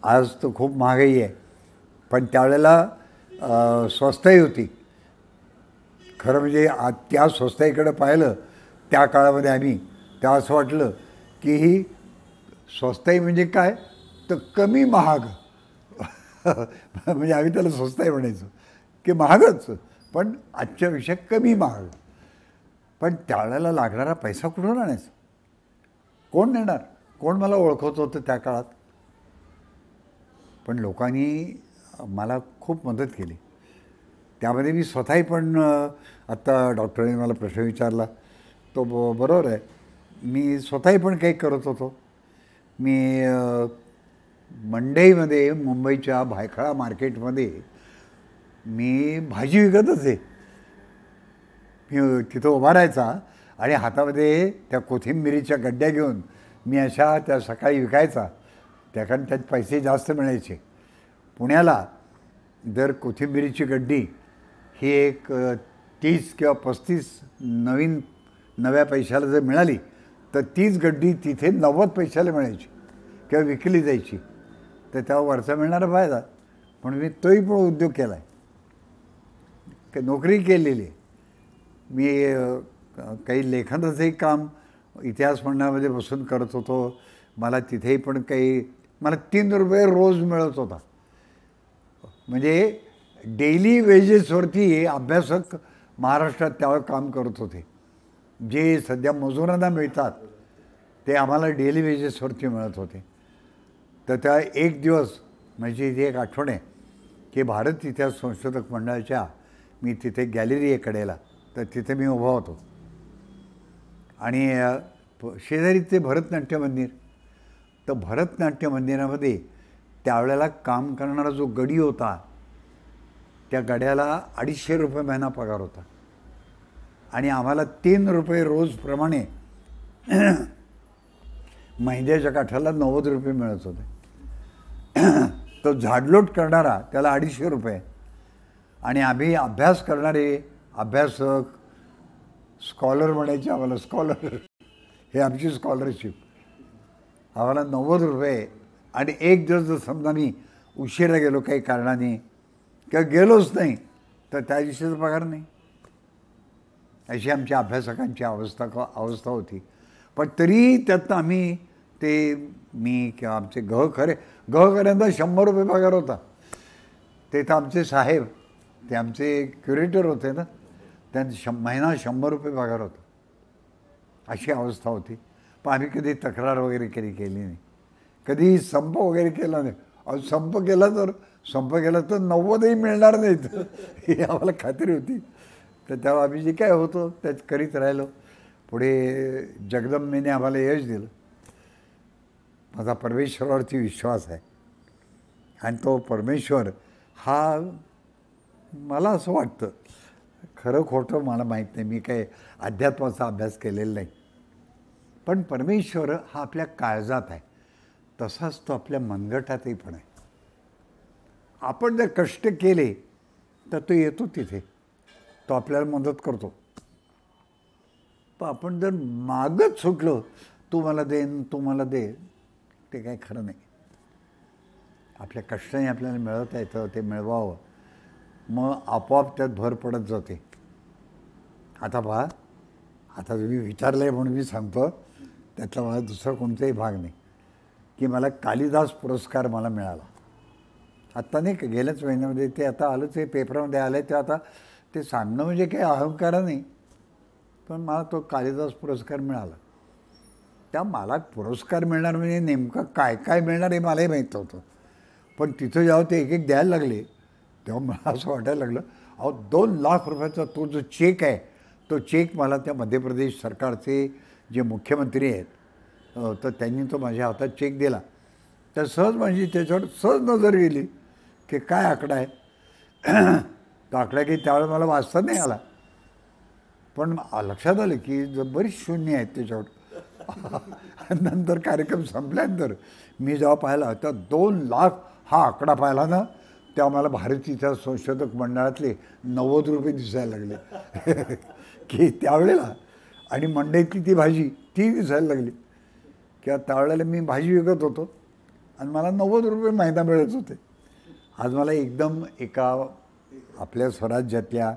आज तर खूप महागाई आहे, पण त्यावेळेला स्वस्ताई होती. खरं म्हणजे त्या स्वस्ताईकडे पाहिलं त्या काळामध्ये आम्ही, तेव्हा असं वाटलं की ही स्वस्ताई म्हणजे काय तर कमी महाग. म्हणजे आम्ही त्याला स्वस्त आहे म्हणायचो की महागच, पण आजच्यापेक्षा कमी महाग. पण त्यावेळेला लागणारा पैसा कुठून आणायचा? कोण देणार? कोण मला ओळखत होतं त्या काळात? पण लोकांनी मला खूप मदत केली. त्यामध्ये मी स्वतःही पण, आत्ता डॉक्टरांनी मला प्रश्न विचारला तो बरोबर आहे, मी स्वतःही पण काही करत होतो. मी मंडईमध्ये, मुंबईच्या भायखळा मार्केटमध्ये मी भाजी विकतच आहे. मी तिथं उभा राहायचा आणि हातामध्ये त्या कोथिंबिरीच्या गड्ड्या घेऊन मी अशा त्या सकाळी विकायचा. त्या कारण त्यात पैसे जास्त मिळायचे. पुण्याला जर कोथिंबिरीची गड्डी ही एक 30 किंवा 35 नव्या पैशाला जर मिळाली तर तीच गड्डी तिथे 90 पैशाला मिळायची किंवा विकली जायची. तर तेव्हा वरचा मिळणारा फायदा. म्हणून मी तोही पण उद्योग केला आहे, नोकरी केलेली आहे. मी काही लेखनाचंही काम इतिहास मंडळामध्ये बसून करत होतो. मला तिथेही पण मला 3 रुपये रोज मिळत होता. म्हणजे डेली वेजेसवरती अभ्यासक महाराष्ट्रात त्यावेळेस काम करत होते. जे सध्या मजुरांना मिळतात ते आम्हाला डेली वेजेसवरती मिळत होते. तर त्या एक दिवस म्हणजे इथे एक आठवण आहे की भारत इतिहास संशोधक मंडळाच्या मी तिथे गॅलरी आहे कडेला, तर तिथे मी उभा होतो आणि शेजारी ते भरतनाट्य मंदिर. तर भरतनाट्य मंदिरामध्ये त्यावेळेला काम करणारा जो गडी होता त्या गड्याला 250 रुपये महिना पगार होता आणि आम्हाला 3 रुपये रोजप्रमाणे महिन्याच्या काठाला 90 रुपये मिळत होते. तो झाडलोट करणारा त्याला 250 रुपये आणि आम्ही अभ्यास करणारे अभ्यासक, स्कॉलर म्हणायचे आम्हाला, स्कॉलर हे आमची स्कॉलरशिप, आम्हाला 90 रुपये. आणि एक दिवस जर समजा मी उशिरा गेलो काही कारणाने किंवा गेलोच नाही तर त्या दिवशीचा पगार नाही. अशी आमच्या अभ्यासकांची अवस्था होती. पण तरी त्यातनं आम्ही मी किंवा आमचे गहकऱ्यांना 100 रुपये पगार होता. ते तर आमचे साहेब, ते आमचे क्युरेटर होते ना, त्यांना महिना 100 रुपये पगार होता. अशी अवस्था होती. पण आम्ही कधी तक्रार वगैरे केली नाही, कधी संप वगैरे केला नाही. संप केला तर 90ही मिळणार नाहीत ही आम्हाला खात्री होती. तर तेव्हा आम्ही जे काय होतो त्यात करीत राहिलो. पुढे जगदंबेने आम्हाला यश दिलं. माझा परमेश्वरावरती विश्वास आहे आणि तो परमेश्वर हा, मला असं वाटतं, खरं खोटं मला माहीत नाही, मी काय अध्यात्माचा अभ्यास केलेला नाही, पण परमेश्वर हा आपल्या काळजात आहे, तसाच तो आपल्या मनगटातही पण आहे. आपण जर कष्ट केले तर तो येतो तिथे, तो आपल्याला मदत करतो. पण आपण जर मागत सुटलो, तू मला दे, ते काही खरं नाही. आपल्या कष्टाने आपल्याला मिळवता येतं, ते मिळवावं, मग आपोआप त्यात भर पडत जाते. आता पहा, आता तुम्ही विचारलं आहे म्हणून मी सांगतो, त्यातला मला दुसरा कोणताही भाग नाही की मला कालिदास पुरस्कार मला मिळाला. आत्ता नाही का, गेल्याच महिन्यामध्ये ते आता आलंच आहे, पेपरामध्ये आलं आहे. ते आता ते सांगणं म्हणजे काही अहंकार नाही, पण मला तो कालिदास पुरस्कार मिळाला. त्या मला पुरस्कार मिळणार म्हणजे नेमकं काय काय मिळणार हे मलाही माहीत होतं. पण तिथं जेव्हा ते एक द्यायला लागले तेव्हा मला असं वाटायला लागलं, 2 लाख रुपयाचा तो जो चेक आहे, तो चेक मला त्या मध्य प्रदेश सरकारचे जे मुख्यमंत्री आहेत तर त्यांनी तो माझ्या हातात चेक दिला. तर सहज माझी त्याच्यावर सहज नजर गेली की काय आकडा आहे. तो आकडा की त्यावेळेस मला वाचता नाही आला, पण लक्षात आलं की बरीच शून्य आहेत त्याच्यावर. नंतर कार्यक्रम संपल्यानंतर मी जेव्हा पाहिला तर 2 लाख हा आकडा पाहिला ना, तेव्हा मला भारतीय इतिहास संशोधक मंडळातले 90 रुपये दिसायला लागले की त्यावेळेला. आणि मंडईतली ती भाजी ती दिसायला लागली किंवा त्यावेळेला मी भाजी विकत होतो आणि मला 90 रुपये महिना मिळत होते. आज मला एकदम एका आपल्या स्वराज्यातल्या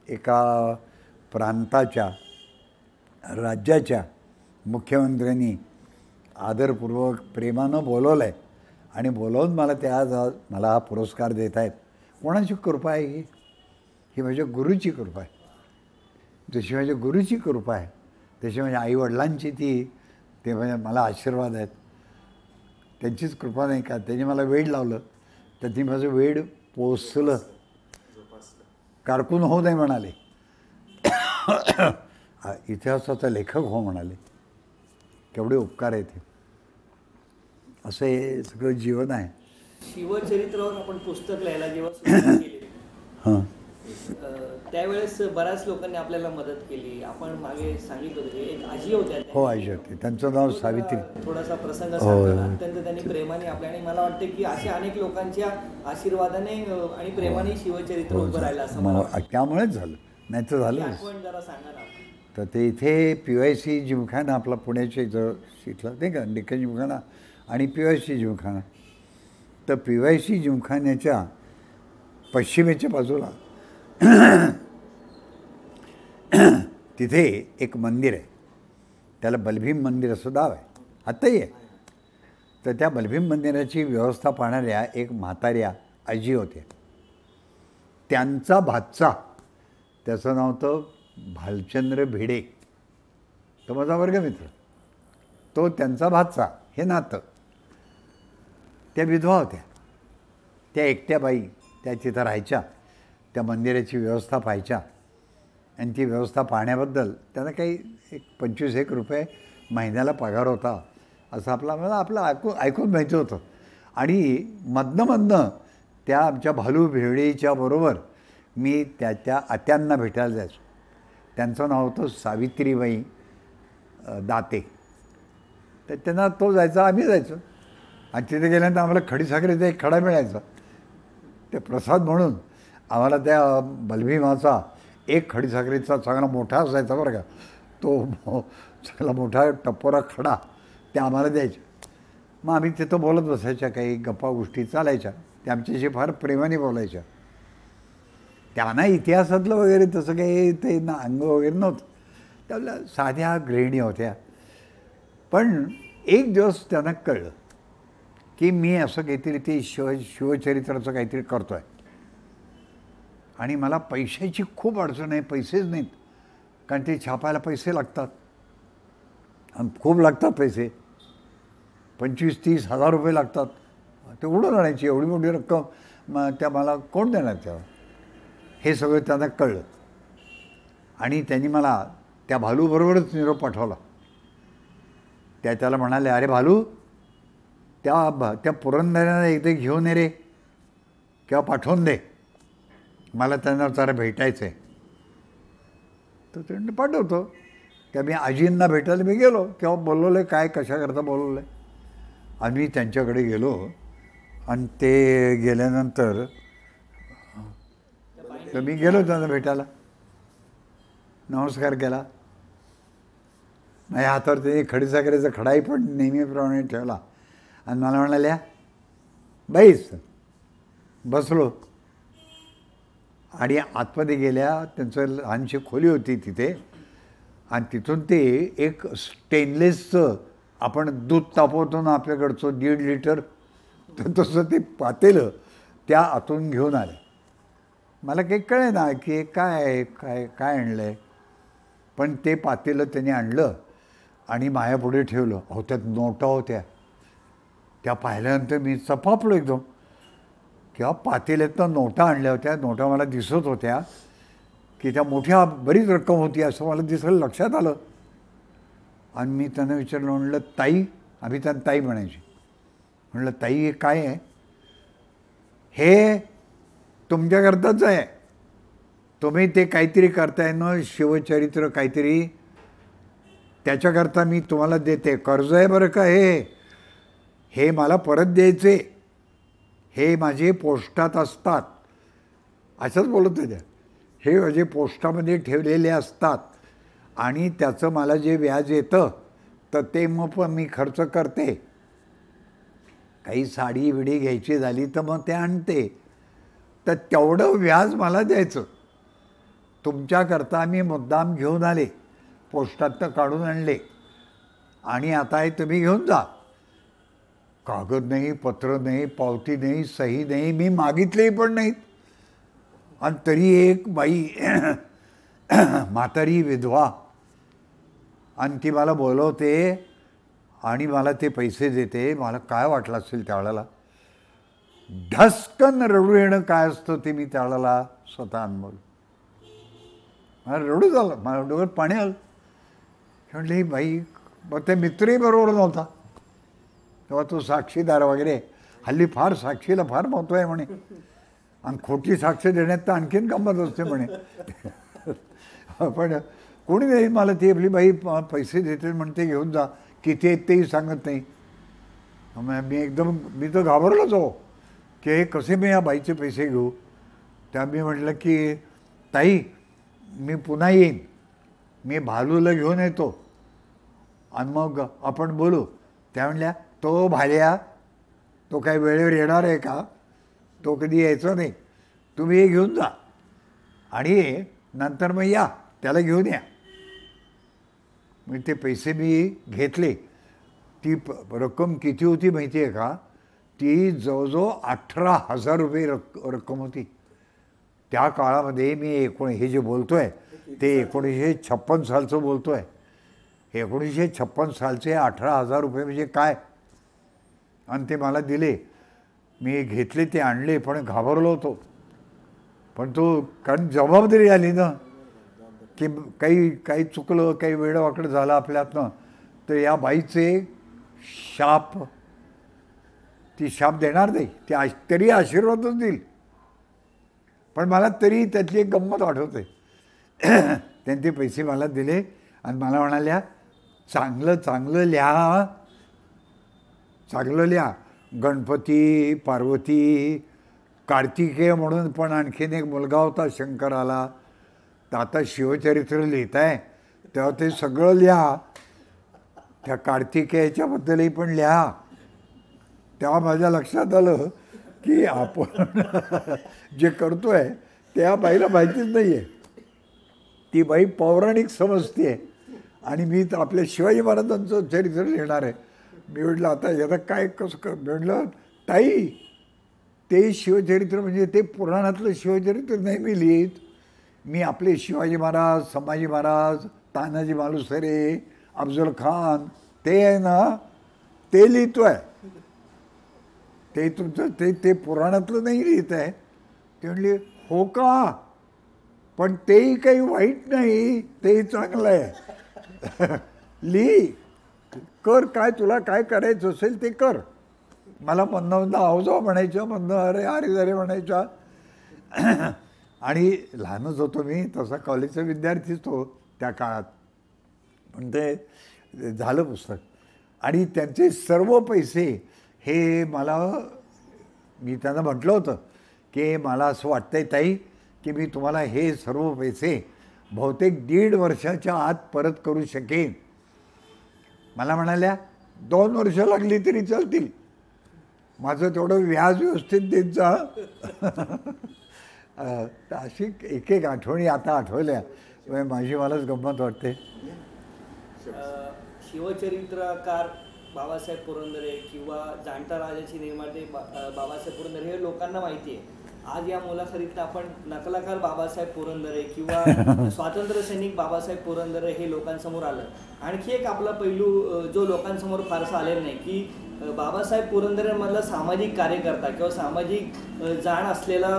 एका प्रांताच्या, राज्याच्या मुख्यमंत्र्यांनी आदरपूर्वक प्रेमानं बोलवलं आहे आणि बोलावून मला मला हा पुरस्कार देत आहेत. कोणाची कृपा आहे ही माझ्या गुरुची कृपा आहे. जशी माझ्या गुरुची कृपा आहे तशी माझ्या आईवडिलांची ते म्हणजे मला आशीर्वाद आहेत. त्यांचीच कृपा नाही का, त्यांनी मला वेड लावलं तर ती माझं वेड पोचलं. कारकून हो नाही म्हणाले, इतिहासाचा लेखक हो म्हणाले. केवढे उपकार आहेत हे. असं हे सगळं जीवन आहे. शिवचरित्रावर आपण पुस्तक लिहायला जेव्हा सुरुवात केली हां, त्यावेळेस बऱ्याच लोकांनी आपल्याला मदत केली. आपण मागे सांगितलं होतं की एक आजी होत्या. हो, आजी होती. त्यांचं नाव सावित्री. थोडासा प्रसंग सांगताना अत्यंत त्यांनी प्रेमाने आपल्या, आणि मला वाटतं की अशा अनेक लोकांच्या आशीर्वादाने आणि प्रेमाने शिवचरित्र उभं राहिलं असं मला वाटतं. त्यामुळेच झालं, नाही तर झालं. आठवण जरा सांगा ना. तर ते इथे PYC जिमखाना आपला पुण्याच्या इथं इथला नाही का, डेक्कन जिमखाना आणि PYC जिमखाना. तर PYC जिमखान्याच्या पश्चिमेच्या बाजूला तिथे एक मंदिर आहे. त्याला बलभीम मंदिर असं नाव आहे, आत्ताही आहे. तर त्या बलभीम मंदिराची व्यवस्था पाहणाऱ्या एक म्हाताऱ्या आजी होत्या. त्यांचा भाचा, त्याचं नाव होतं भालचंद्र भिडे, तो माझा वर्गमित्र. तो त्यांचा भाचा, हे नातं. त्या विधवा होत्या. त्या एकट्या बाई त्या तिथं राहायच्या, त्या मंदिराची व्यवस्था पाहायच्या. आणि ती व्यवस्था पाहण्याबद्दल त्यांना काही एक 25 रुपये महिन्याला पगार होता असं आपलं ऐकून माहिती होतं. आणि मधनं त्या आमच्या भालू भिडेच्या बरोबर मी त्या आत्यांना भेटायला जायचो. त्यांचं नाव होतं सावित्रीबाई दाते. तर त्यांना तो जायचा, आम्ही जायचो. आणि तिथे गेल्यानंतर आम्हाला खडीसाखरेचा एक खडा मिळायचा. ते प्रसाद म्हणून आम्हाला त्या बलभीमाचा एक खडीसाखरेचा चांगला मोठा असायचा बरं का, तो चांगला मोठा टपोरा खडा ते आम्हाला द्यायचे. मग आम्ही तिथं बोलत बसायच्या, काही गप्पा गोष्टी चालायच्या. ते आमच्याशी फार प्रेमाने बोलायच्या. त्यांना इतिहासातलं वगैरे तसं काही ते अंग वगैरे नव्हतं. त्याला साध्या गृहिणी होत्या. पण एक दिवस त्यांना कळलं की मी असं काहीतरी ते शिवचरित्राचं काहीतरी करतो आहे. आणि मला पैशाची खूप अडचण आहे, पैसेच नाहीत. कारण ते छापायला पैसे लागतात आणि खूप लागतात पैसे. 25-30 हजार रुपये लागतात. ते उडून आणायची एवढी मोठी रक्कम, मग त्या मला कोण देणार तेव्हा. हे सगळं त्यांना कळलं. आणि त्यांनी मला त्या भालूबरोबरच निरोप पाठवला. त्याला म्हणाले, अरे भालू, त्या पुरंदरांना एकदा घेऊन ये रे, किंवा पाठवून दे, मला त्यांना जरा भेटायचं आहे. तर त्यांनी पाठवतो. त्या मी आजींना भेटायला मी गेलो, किंवा बोलवलं काय कशाकरता बोलवलं आहे. आणि मी त्यांच्याकडे गेलो. आणि ते गेल्यानंतर तर मी गेलो त्यांना भेटायला, नमस्कार केला. माझ्या हातावर त्यांनी खडीसाखरेचा खडाही पण नेहमीप्रमाणे ठेवला. आणि मला म्हणाल्या, बैस. बसलो. आणि आतमध्ये गेल्या. त्यांचं लहानशी खोली होती तिथे. आणि तिथून ते एक स्टेनलेसचं, आपण दूध तापवतो ना आपल्याकडचं 1.5 लिटर, तर तसं ते पातेलं त्या आतून घेऊन आलं. मला काही कळे ना की काय आणलं आहे. पण ते पातेलं त्यांनी आणलं आणि मायापुढे ठेवलं. अहो, त्यात नोटा होत्या. त्या पाहिल्यानंतर मी चपापलो एकदम. किंवा पातेल्यातनं नोटा आणल्या होत्या. नोटा मला दिसत होत्या की त्या मोठ्या बरीच रक्कम होती असं मला दिसायला लक्षात आलं. आणि मी त्यांना विचारलं, म्हणलं ताई, आम्ही त्यांना ताई म्हणायची. म्हणलं ताई, हे काय आहे? हे तुमच्याकरताच आहे. तुम्ही ते काहीतरी करताय ना, शिवचरित्र काहीतरी, त्याच्याकरता मी तुम्हाला देते. कर्ज आहे बरं का हे मला परत द्यायचे. हे माझे पोस्टात असतात. असंच बोलत होत्या. हे माझे पोस्टामध्ये ठेवलेले असतात आणि त्याचं मला जे व्याज येतं तर ते मग पण मी खर्च करते. काही साडी विडी घ्यायची झाली तर मग ते आणते. तर तेवढं व्याज मला द्यायचं. तुमच्याकरता मी मुद्दाम घेऊन आले, पोस्टातनं काढून आणले आणि आता हे तुम्ही घेऊन जा. कागद नाही, पत्र नाही, पावती नाही, सही नाही, मी मागितलेही पण नाहीत. आणि तरी एक बाई म्हातारी विधवा आणि ती मला बोलवते आणि मला ते पैसे देते. मला काय वाटलं असेल त्यावेळेला, ढसकन रडू येणं काय असतं ते मी त्यावेळेला स्वतः अनुभवलं. मला रडू झालं, मला डोळ्यात पाणी आलं. म्हटलं ही बाई, मग ते मित्रही बरोबर नव्हता तेव्हा, तो साक्षीदार वगैरे. हल्ली फार साक्षीला फार महत्त्व आहे म्हणे, आणि खोटी साक्ष देण्यात तर आणखीन गंमत असते म्हणे. पण कोणी नाही, मला ती आपली बाई पैसे देते म्हणते घेऊन जा, किती आहेत तेही सांगत नाही. मी तर घाबरलोच हो की हे कसे मी या बाईचे पैसे घेऊ. त्या मी म्हटलं की ताई मी पुन्हा येईन, मी भालूला घेऊन येतो आणि मग आपण बोलू. त्या म्हणल्या तो भाल्या तो काय वेळेवर येणार आहे का, तो कधी यायचा नाही, तुम्ही हे घेऊन जा आणि नंतर मग या, त्याला घेऊन या. मग ते पैसे मी घेतले. ती रक्कम किती होती माहिती आहे का, ती जवळजवळ 18,000 रुपये रक्कम होती. त्या काळामध्ये मी हे जे बोलतो आहे ते 1956 सालचं बोलतो आहे. 1956 सालचे 18,000 रुपये म्हणजे काय. आणि ते मला दिले, मी घेतले, ते आणले, पण घाबरलो होतो. पण तो कारण जबाबदारी आली ना की काही चुकलं, काही वेडवाकडं झालं आपल्यातनं, तर या बाईचे शाप, ती शाप देणार नाही, ती तरी आशीर्वादच देईल. पण मला तरी त्यातली एक गंमत आठवते. त्यांनी ते पैसे मला दिले आणि मला म्हणाल्या चांगलं चांगलं लिहा, चांगलं लिहा. गणपती, पार्वती, कार्तिकेय म्हणून पण आणखीन एक मुलगा होता शंकराला. तर आता शिवचरित्र लिहिताय तेव्हा ते सगळं लिहा, त्या कार्तिकेयाच्याबद्दलही पण लिहा. तेव्हा माझ्या लक्षात आलं की आपण जे करतोय त्या बाईला माहितीच नाही आहे. ती बाई पौराणिक समजते आणि मी तर आपल्या शिवाजी महाराजांचं चरित्र लिहिणार आहे. मी म्हटलं आता याला काय कसं कर. म्हटलं ताई ते शिवचरित्र म्हणजे ते पुराणातलं शिवचरित्र नाही मी लिहित, मी आपले शिवाजी महाराज, संभाजी महाराज, तानाजी मालुसरे, अफजल खान ते आहे ना ते लिहितो आहे. ते तुमचं ते पुराणातलं नाही लिहित आहे. ते म्हणले हो का, पण तेही काही वाईट नाही, तेही चांगलं आहे. लिही, कर, काय तुला काय करायचं असेल ते कर. मला म्हणणं आहोजाव म्हणायचं, म्हणणं अरे अरे म्हणायच्या. आणि लहानच होतो मी, तसा कॉलेजचा विद्यार्थीच तो त्या काळात. पण ते झालं पुस्तक. आणि त्यांचे सर्व पैसे हे मी त्यांना म्हटलं होतं की मला असं वाटतंय ताई की मी तुम्हाला हे सर्व पैसे बहुतेक 1.5 वर्षाच्या आत परत करू शकेन. मला म्हणाल्या 2 वर्ष लागली तरी चालतील, माझं तेवढं व्याज व्यवस्थित देत जा. अशी एक आठवणी आता आठवल्या, मलाच गंमत वाटते. शिवचरित्रकार बाबासाहेब पुरंदरे किंवा जाणता राजाची निर्माते बाबासाहेब पुरंदरे हे लोकांना माहिती आहे. आज या मुलाखतीत आपण नकलाकार बाबासाहेब पुरंदरे किंवा स्वातंत्र्य सैनिक बाबासाहेब पुरंदरे हे लोकांसमोर आलं. आणखी एक आपला पैलू जो लोकांसमोर फारसा आलेला नाही की बाबासाहेब पुरंदरेमधला सामाजिक कार्यकर्ता किंवा सामाजिक जाण असलेला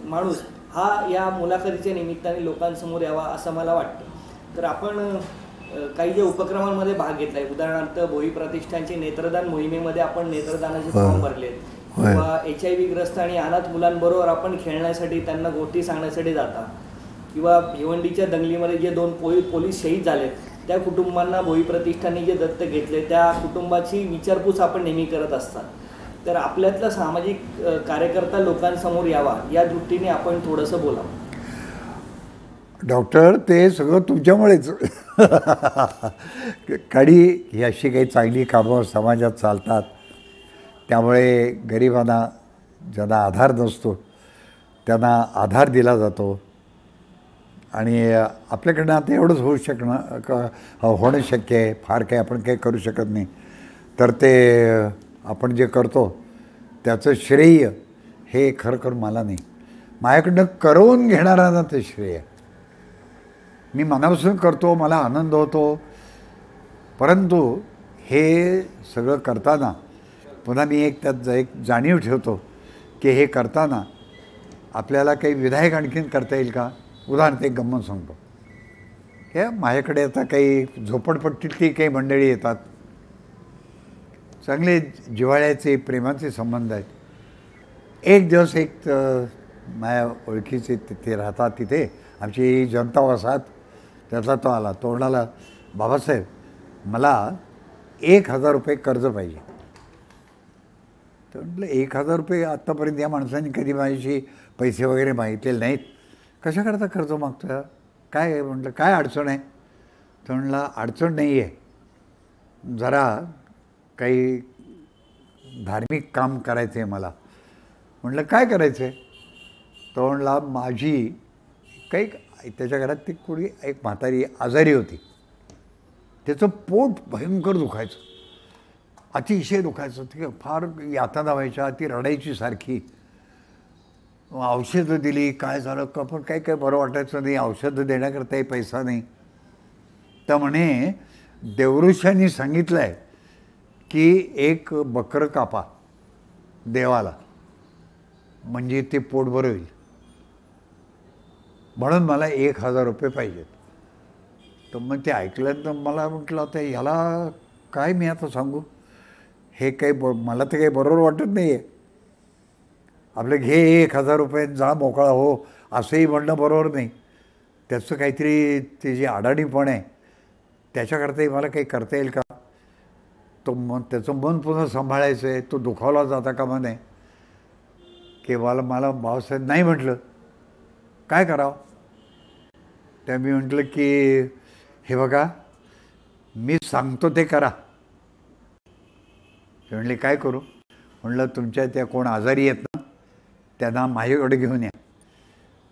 माणूस हा या मुलाखतीच्या निमित्ताने लोकांसमोर यावा असं मला वाटतं. तर आपण काही जे उपक्रमांमध्ये भाग घेतलाय, उदाहरणार्थ भोई प्रतिष्ठानचे नेत्रदान मोहिमेमध्ये आपण नेत्रदानाचे फॉर्म भरले, किंवा HIV ग्रस्त आणि अनाथ मुलांबरोबर आपण खेळण्यासाठी त्यांना गोष्टी सांगण्यासाठी जाता, किंवा भिवंडीच्या दंगलीमध्ये जे 2 पोलीस शहीद झालेत त्या कुटुंबांना भोई प्रतिष्ठानने जे दत्तक घेतले त्या कुटुंबाची विचारपूस आपण नेहमी करत असतात. तर आपल्यातला सामाजिक कार्यकर्ता लोकांसमोर यावा या दृष्टीने आपण थोडंसं बोलावं. डॉक्टर ते सगळं तुमच्यामुळेच. ही अशी काही चांगली कामं समाजात चालतात, त्यामुळे गरिबांना ज्यांना आधार नसतो त्यांना आधार दिला जातो. आणि आपल्याकडनं आता एवढंच होणं शक्य आहे, फार काही आपण काही करू शकत नाही. तर ते आपण जे करतो त्याचं श्रेय हे खरं मला नाही. माझ्याकडनं करवून घेणाऱ्यांना ते श्रेय. मी मनापासून करतो, मला आनंद होतो, परंतु हे सगळं करताना पुन्हा मी त्यात एक जाणीव ठेवतो की हे करताना आपल्याला काही विधायक आणखीन करता येईल का. उदाहरणार्थ एक गंमत सांगतो. हे माझ्याकडे आता काही झोपडपट्टीतली काही मंडळी येतात, चांगले जिव्हाळ्याचे प्रेमाचे संबंध आहेत. एक दिवस एक माझ्या ओळखीचे तिथे राहतात, तिथे आमची जनता वसाहत, त्यातला तो आला. तो म्हणाला, बाबासाहेब मला 1,000 रुपये कर्ज पाहिजे. तर म्हटलं 1,000 रुपये आत्तापर्यंत या माणसांनी कधी माझ्याशी पैसे वगैरे मागितलेले नाहीत, कशाकरता कर्ज मागतो? काय आहे म्हटलं, काय अडचण आहे? तर म्हटलं अडचण नाही आहे, जरा काही धार्मिक काम करायचं आहे मला. म्हटलं काय करायचं आहे? तो म्हणला माझी काही त्याच्या घरात ती कोणी एक म्हातारी आजारी होती, त्याचं पोट भयंकर दुखायचं, अतिशय दुखायचं, ते फार यातना व्हायच्या, ती रडायची सारखी. औषधं दिली, काय झालं का पण काही काही बरं वाटायचं नाही, औषधं देण्याकरताही पैसा नाही. तर म्हणे देवऋषांनी सांगितलं आहे की एक बकरं कापा देवाला, म्हणजे ते पोट बरं होईल, म्हणून मला 1,000 रुपये पाहिजेत. तर मग ते ऐकल्यानंतर मला म्हटलं आता ह्याला काय मी आता सांगू, हे काही मला तर काही बरोबर वाटत नाही आहे. आपलं घे 1,000 रुपये जा मोकळा हो असंही म्हणणं बरोबर नाही. त्याचं काहीतरी ते जे अडाणीपण आहे त्याच्याकरताही मला काही करता येईल का. तो त्याचं मन पुन्हा सांभाळायचं आहे, तो दुखावला जाता कामा नये. की मला भाऊसाहेब नाही म्हटलं, काय करावं? त्या मी म्हटलं की हे बघा मी सांगतो ते करा. ते म्हणले काय करू? म्हटलं तुमच्या त्या कोण आजारी आहेत ना त्यांना माझ्याकडे घेऊन या.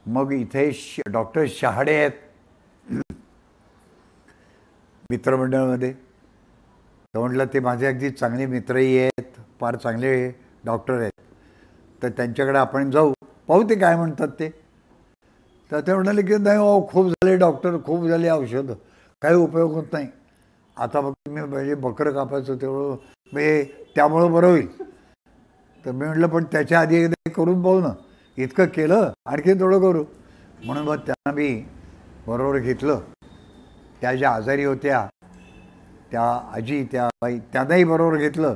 मग इथे डॉक्टर शहाडे आहेत मित्रमंडळामध्ये. तर म्हटलं ते माझे अगदी चांगले मित्रही आहेत, फार चांगले डॉक्टर आहेत, तर त्यांच्याकडे आपण जाऊ, पाहू ते काय म्हणतात ते. तर ते म्हणाले की नाही हो, खूप झाले डॉक्टर, खूप झाले औषधं, काही उपयोग होत नाही. आता फक्त मी म्हणजे बकरं कापायचं तेवढं म्हणजे त्यामुळं बरं होईल. तर मी म्हटलं पण त्याच्या आधी एकदा करून पाहू ना, इतकं केलं आणखी थोडं करू. म्हणून मग त्यांना मी बरोबर घेतलं. त्या ज्या आजारी होत्या त्या आजी, त्या बाई, त्यांनाही बरोबर घेतलं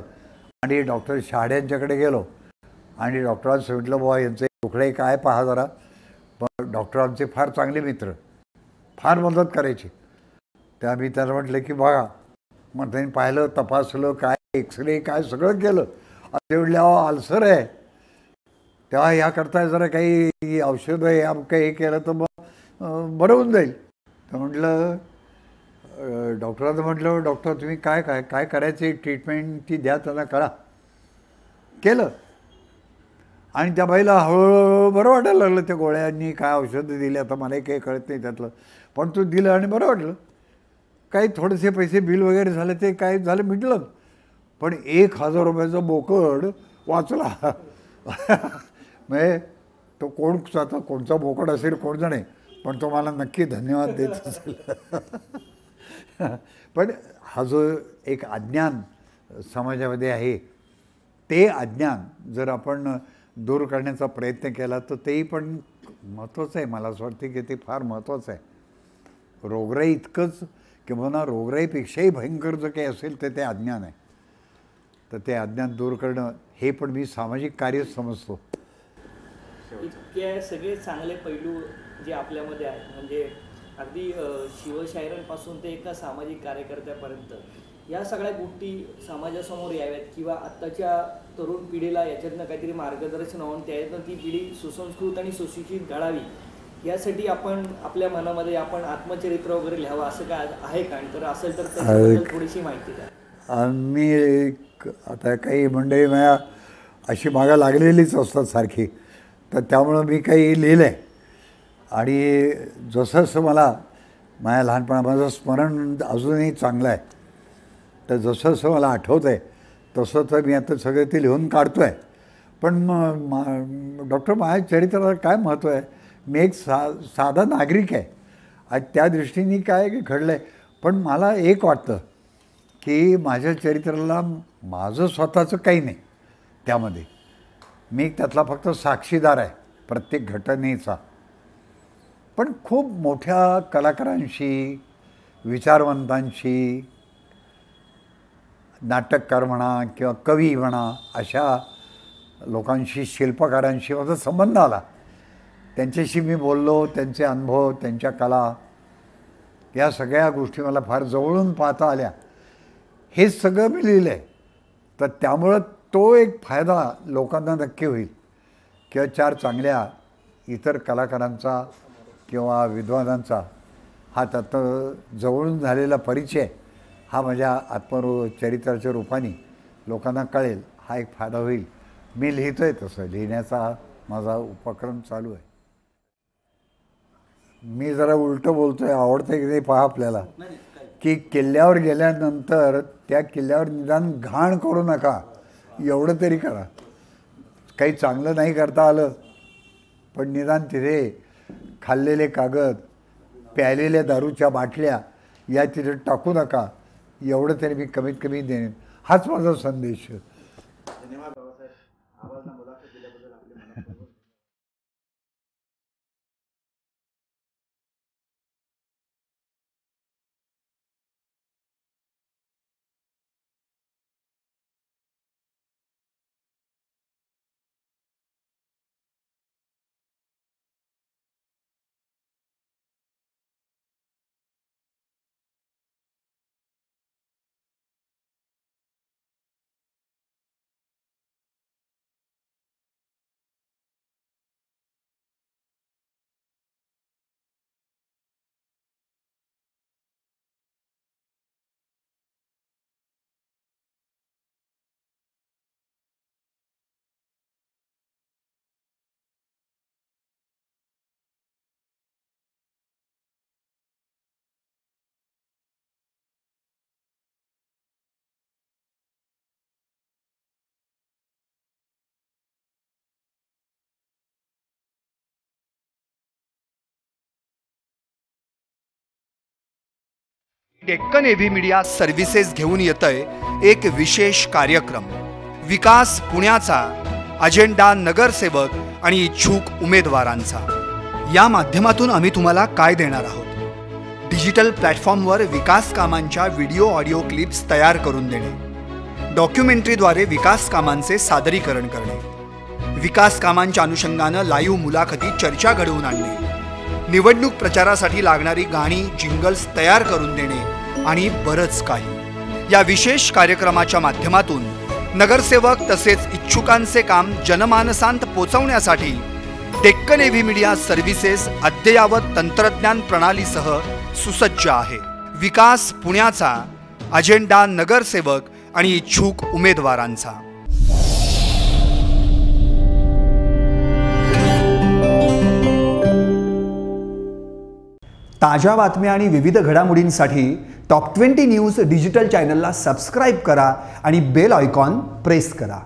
आणि डॉक्टर शहाड्यांच्याकडे गेलो. आणि डॉक्टरांनी सांगितलं बाबा यांचं दुखडे काय पहा जरा. पण डॉक्टर आमचे फार चांगले मित्र, फार मदत करायची. त्या मी त्याला म्हटलं की बघा, मग त्यांनी पाहिलं, तपासलं, काय एक्सरे काय सगळं केलं. ते म्हटले अहो आल्सर आहे, तेव्हा ह्याकरता जरा काही औषधं आहे आमचं हे केलं तर मग बरं होऊन जाईल. तर म्हटलं डॉक्टरांना म्हटलं डॉक्टर तुम्ही काय काय काय करायची ट्रीटमेंट ती द्या, त्यांना करा. केलं आणि त्या बाईला हळूहळू बरं वाटायला लागलं. त्या गोळ्यांनी काय औषधं दिली आता मलाही काही कळत नाही त्यातलं, पण तो दिलं आणि बरं वाटलं. काही थोडेसे पैसे बिल वगैरे झाले ते काय झालं मिटलं. पण 1,000 रुपयाचा बोकड वाचला. म्हणजे तो आता कोणचा बोकड असेल कोण जाणे, पण तो मला नक्की धन्यवाद देत असेल. पण हा जो एक अज्ञान समाजामध्ये आहे, ते अज्ञान जर आपण दूर करण्याचा प्रयत्न केला तर तेही पण महत्त्वाचं आहे. मला असं वाटतं की ते फार महत्त्वाचं आहे. रोगराई इतकंच किंवा रोगराईपेक्षाही भयंकर जर काही असेल तर ते अज्ञान आहे. तर ते अज्ञान दूर करणं हे पण मी सामाजिक कार्य समजतो. इतके सगळे चांगले पैलू जे आपल्यामध्ये आहेत, म्हणजे अगदी शिवशाहिरांपासून ते एका सामाजिक कार्यकर्त्यापर्यंत या सगळ्या गोष्टी समाजासमोर याव्यात किंवा आत्ताच्या तरुण पिढीला याच्यातनं काहीतरी मार्गदर्शन होऊन त्याच्यातनं ती पिढी सुसंस्कृत आणि सुशिक्षित घडावी, यासाठी आपण आपल्या मनामध्ये आपण आत्मचरित्र वगैरे लिहावं असं काय आहे का? तर असेल तर त्याबद्दल थोडीशी माहिती द्या. मी आता काही मंडळी माझ्या अशी मागं लागलेलीच असतात सारखी, तर त्यामुळं मी काही लिहिलं आहे. आणि जसं जसं मला माझ्या लहानपणा माझं स्मरण अजूनही चांगलं आहे, तर जसं जसं मला आठवतं आहे तसं तर मी आता सगळं ते लिहून काढतो आहे. पण डॉक्टर माझ्या चरित्राला काय महत्त्व आहे? मी एक साधा नागरिक आहे आणि त्या दृष्टीने काय घडलं आहे. पण मला एक वाटतं की माझ्या चरित्राला माझं स्वतःचं काही नाही त्यामध्ये. मी त्यातला फक्त साक्षीदार आहे प्रत्येक घटनेचा. पण खूप मोठ्या कलाकारांशी, विचारवंतांशी, नाटककार म्हणा किंवा कवी म्हणा, अशा लोकांशी, शिल्पकारांशी माझा संबंध आला. त्यांच्याशी मी बोललो, त्यांचे अनुभव, त्यांच्या कला, या सगळ्या गोष्टी मला फार जवळून पाहता आल्या. हे सगळं मी लिहिलं आहे. तर त्यामुळं तो एक फायदा लोकांना नक्की होईल किंवा चार चांगल्या इतर कलाकारांचा किंवा विद्वानांचा हा त्यातनं जवळून झालेला परिचय हा माझ्या आत्मचरित्राच्या रूपाने लोकांना कळेल, हा एक फायदा होईल. मी लिहितो आहे तसं, लिहिण्याचा माझा उपक्रम चालू आहे. मी जरा उलटं बोलतो आहे, आवडतं की नाही पहा आपल्याला, की किल्ल्यावर गेल्यानंतर त्या किल्ल्यावर निदान घाण करू नका, एवढं तरी करा. काही चांगलं नाही करता आलं पण निदान तिथे खाल्लेले कागद, प्यायलेल्या दारूच्या बाटल्या या तिथे टाकू नका, एवढं तरी मी कमीत कमी देईन. हाच माझा संदेश. धन्यवाद बाबासाहेब. आवाजला मुलाखत दिल्याबद्दल आपले मनपूर्वक डेक्कन एव्ही मीडिया सर्व्हिसेस घेऊन येतंय एक विशेष कार्यक्रम. विकास पुण्याचा अजेंडा नगरसेवक आणि इच्छुक उमेदवारांचा. या माध्यमातून आम्ही तुम्हाला काय देणार आहोत? डिजिटल प्लॅटफॉर्मवर विकास कामांच्या व्हिडिओ ऑडिओ क्लिप्स तयार करून देणे, डॉक्युमेंटरीद्वारे विकास कामांचे सादरीकरण करणे, विकास कामांच्या अनुषंगानं लाईव्ह मुलाखती, चर्चा घडवून आणणे, निवडणूक प्रचारासाठी लागणारी गाणी, जिंगल्स तयार करून देणे आणि बरंच काही. या विशेष कार्यक्रमाच्या माध्यमातून नगरसेवक तसेच इच्छुकांचे काम जनमानसांत पोचवण्यासाठी डेक्कन एव्ही मीडिया सर्व्हिसेस अद्ययावत तंत्रज्ञान प्रणालीसह सुसज्ज आहे. विकास पुण्याचा अजेंडा नगरसेवक आणि इच्छुक उमेदवारांचा. ताज्या बातम्या आणि विविध घडामोडींसाठी टॉप 20 न्यूज डिजिटल चॅनलला सबस्क्राईब करा आणि बेल आयकॉन प्रेस करा.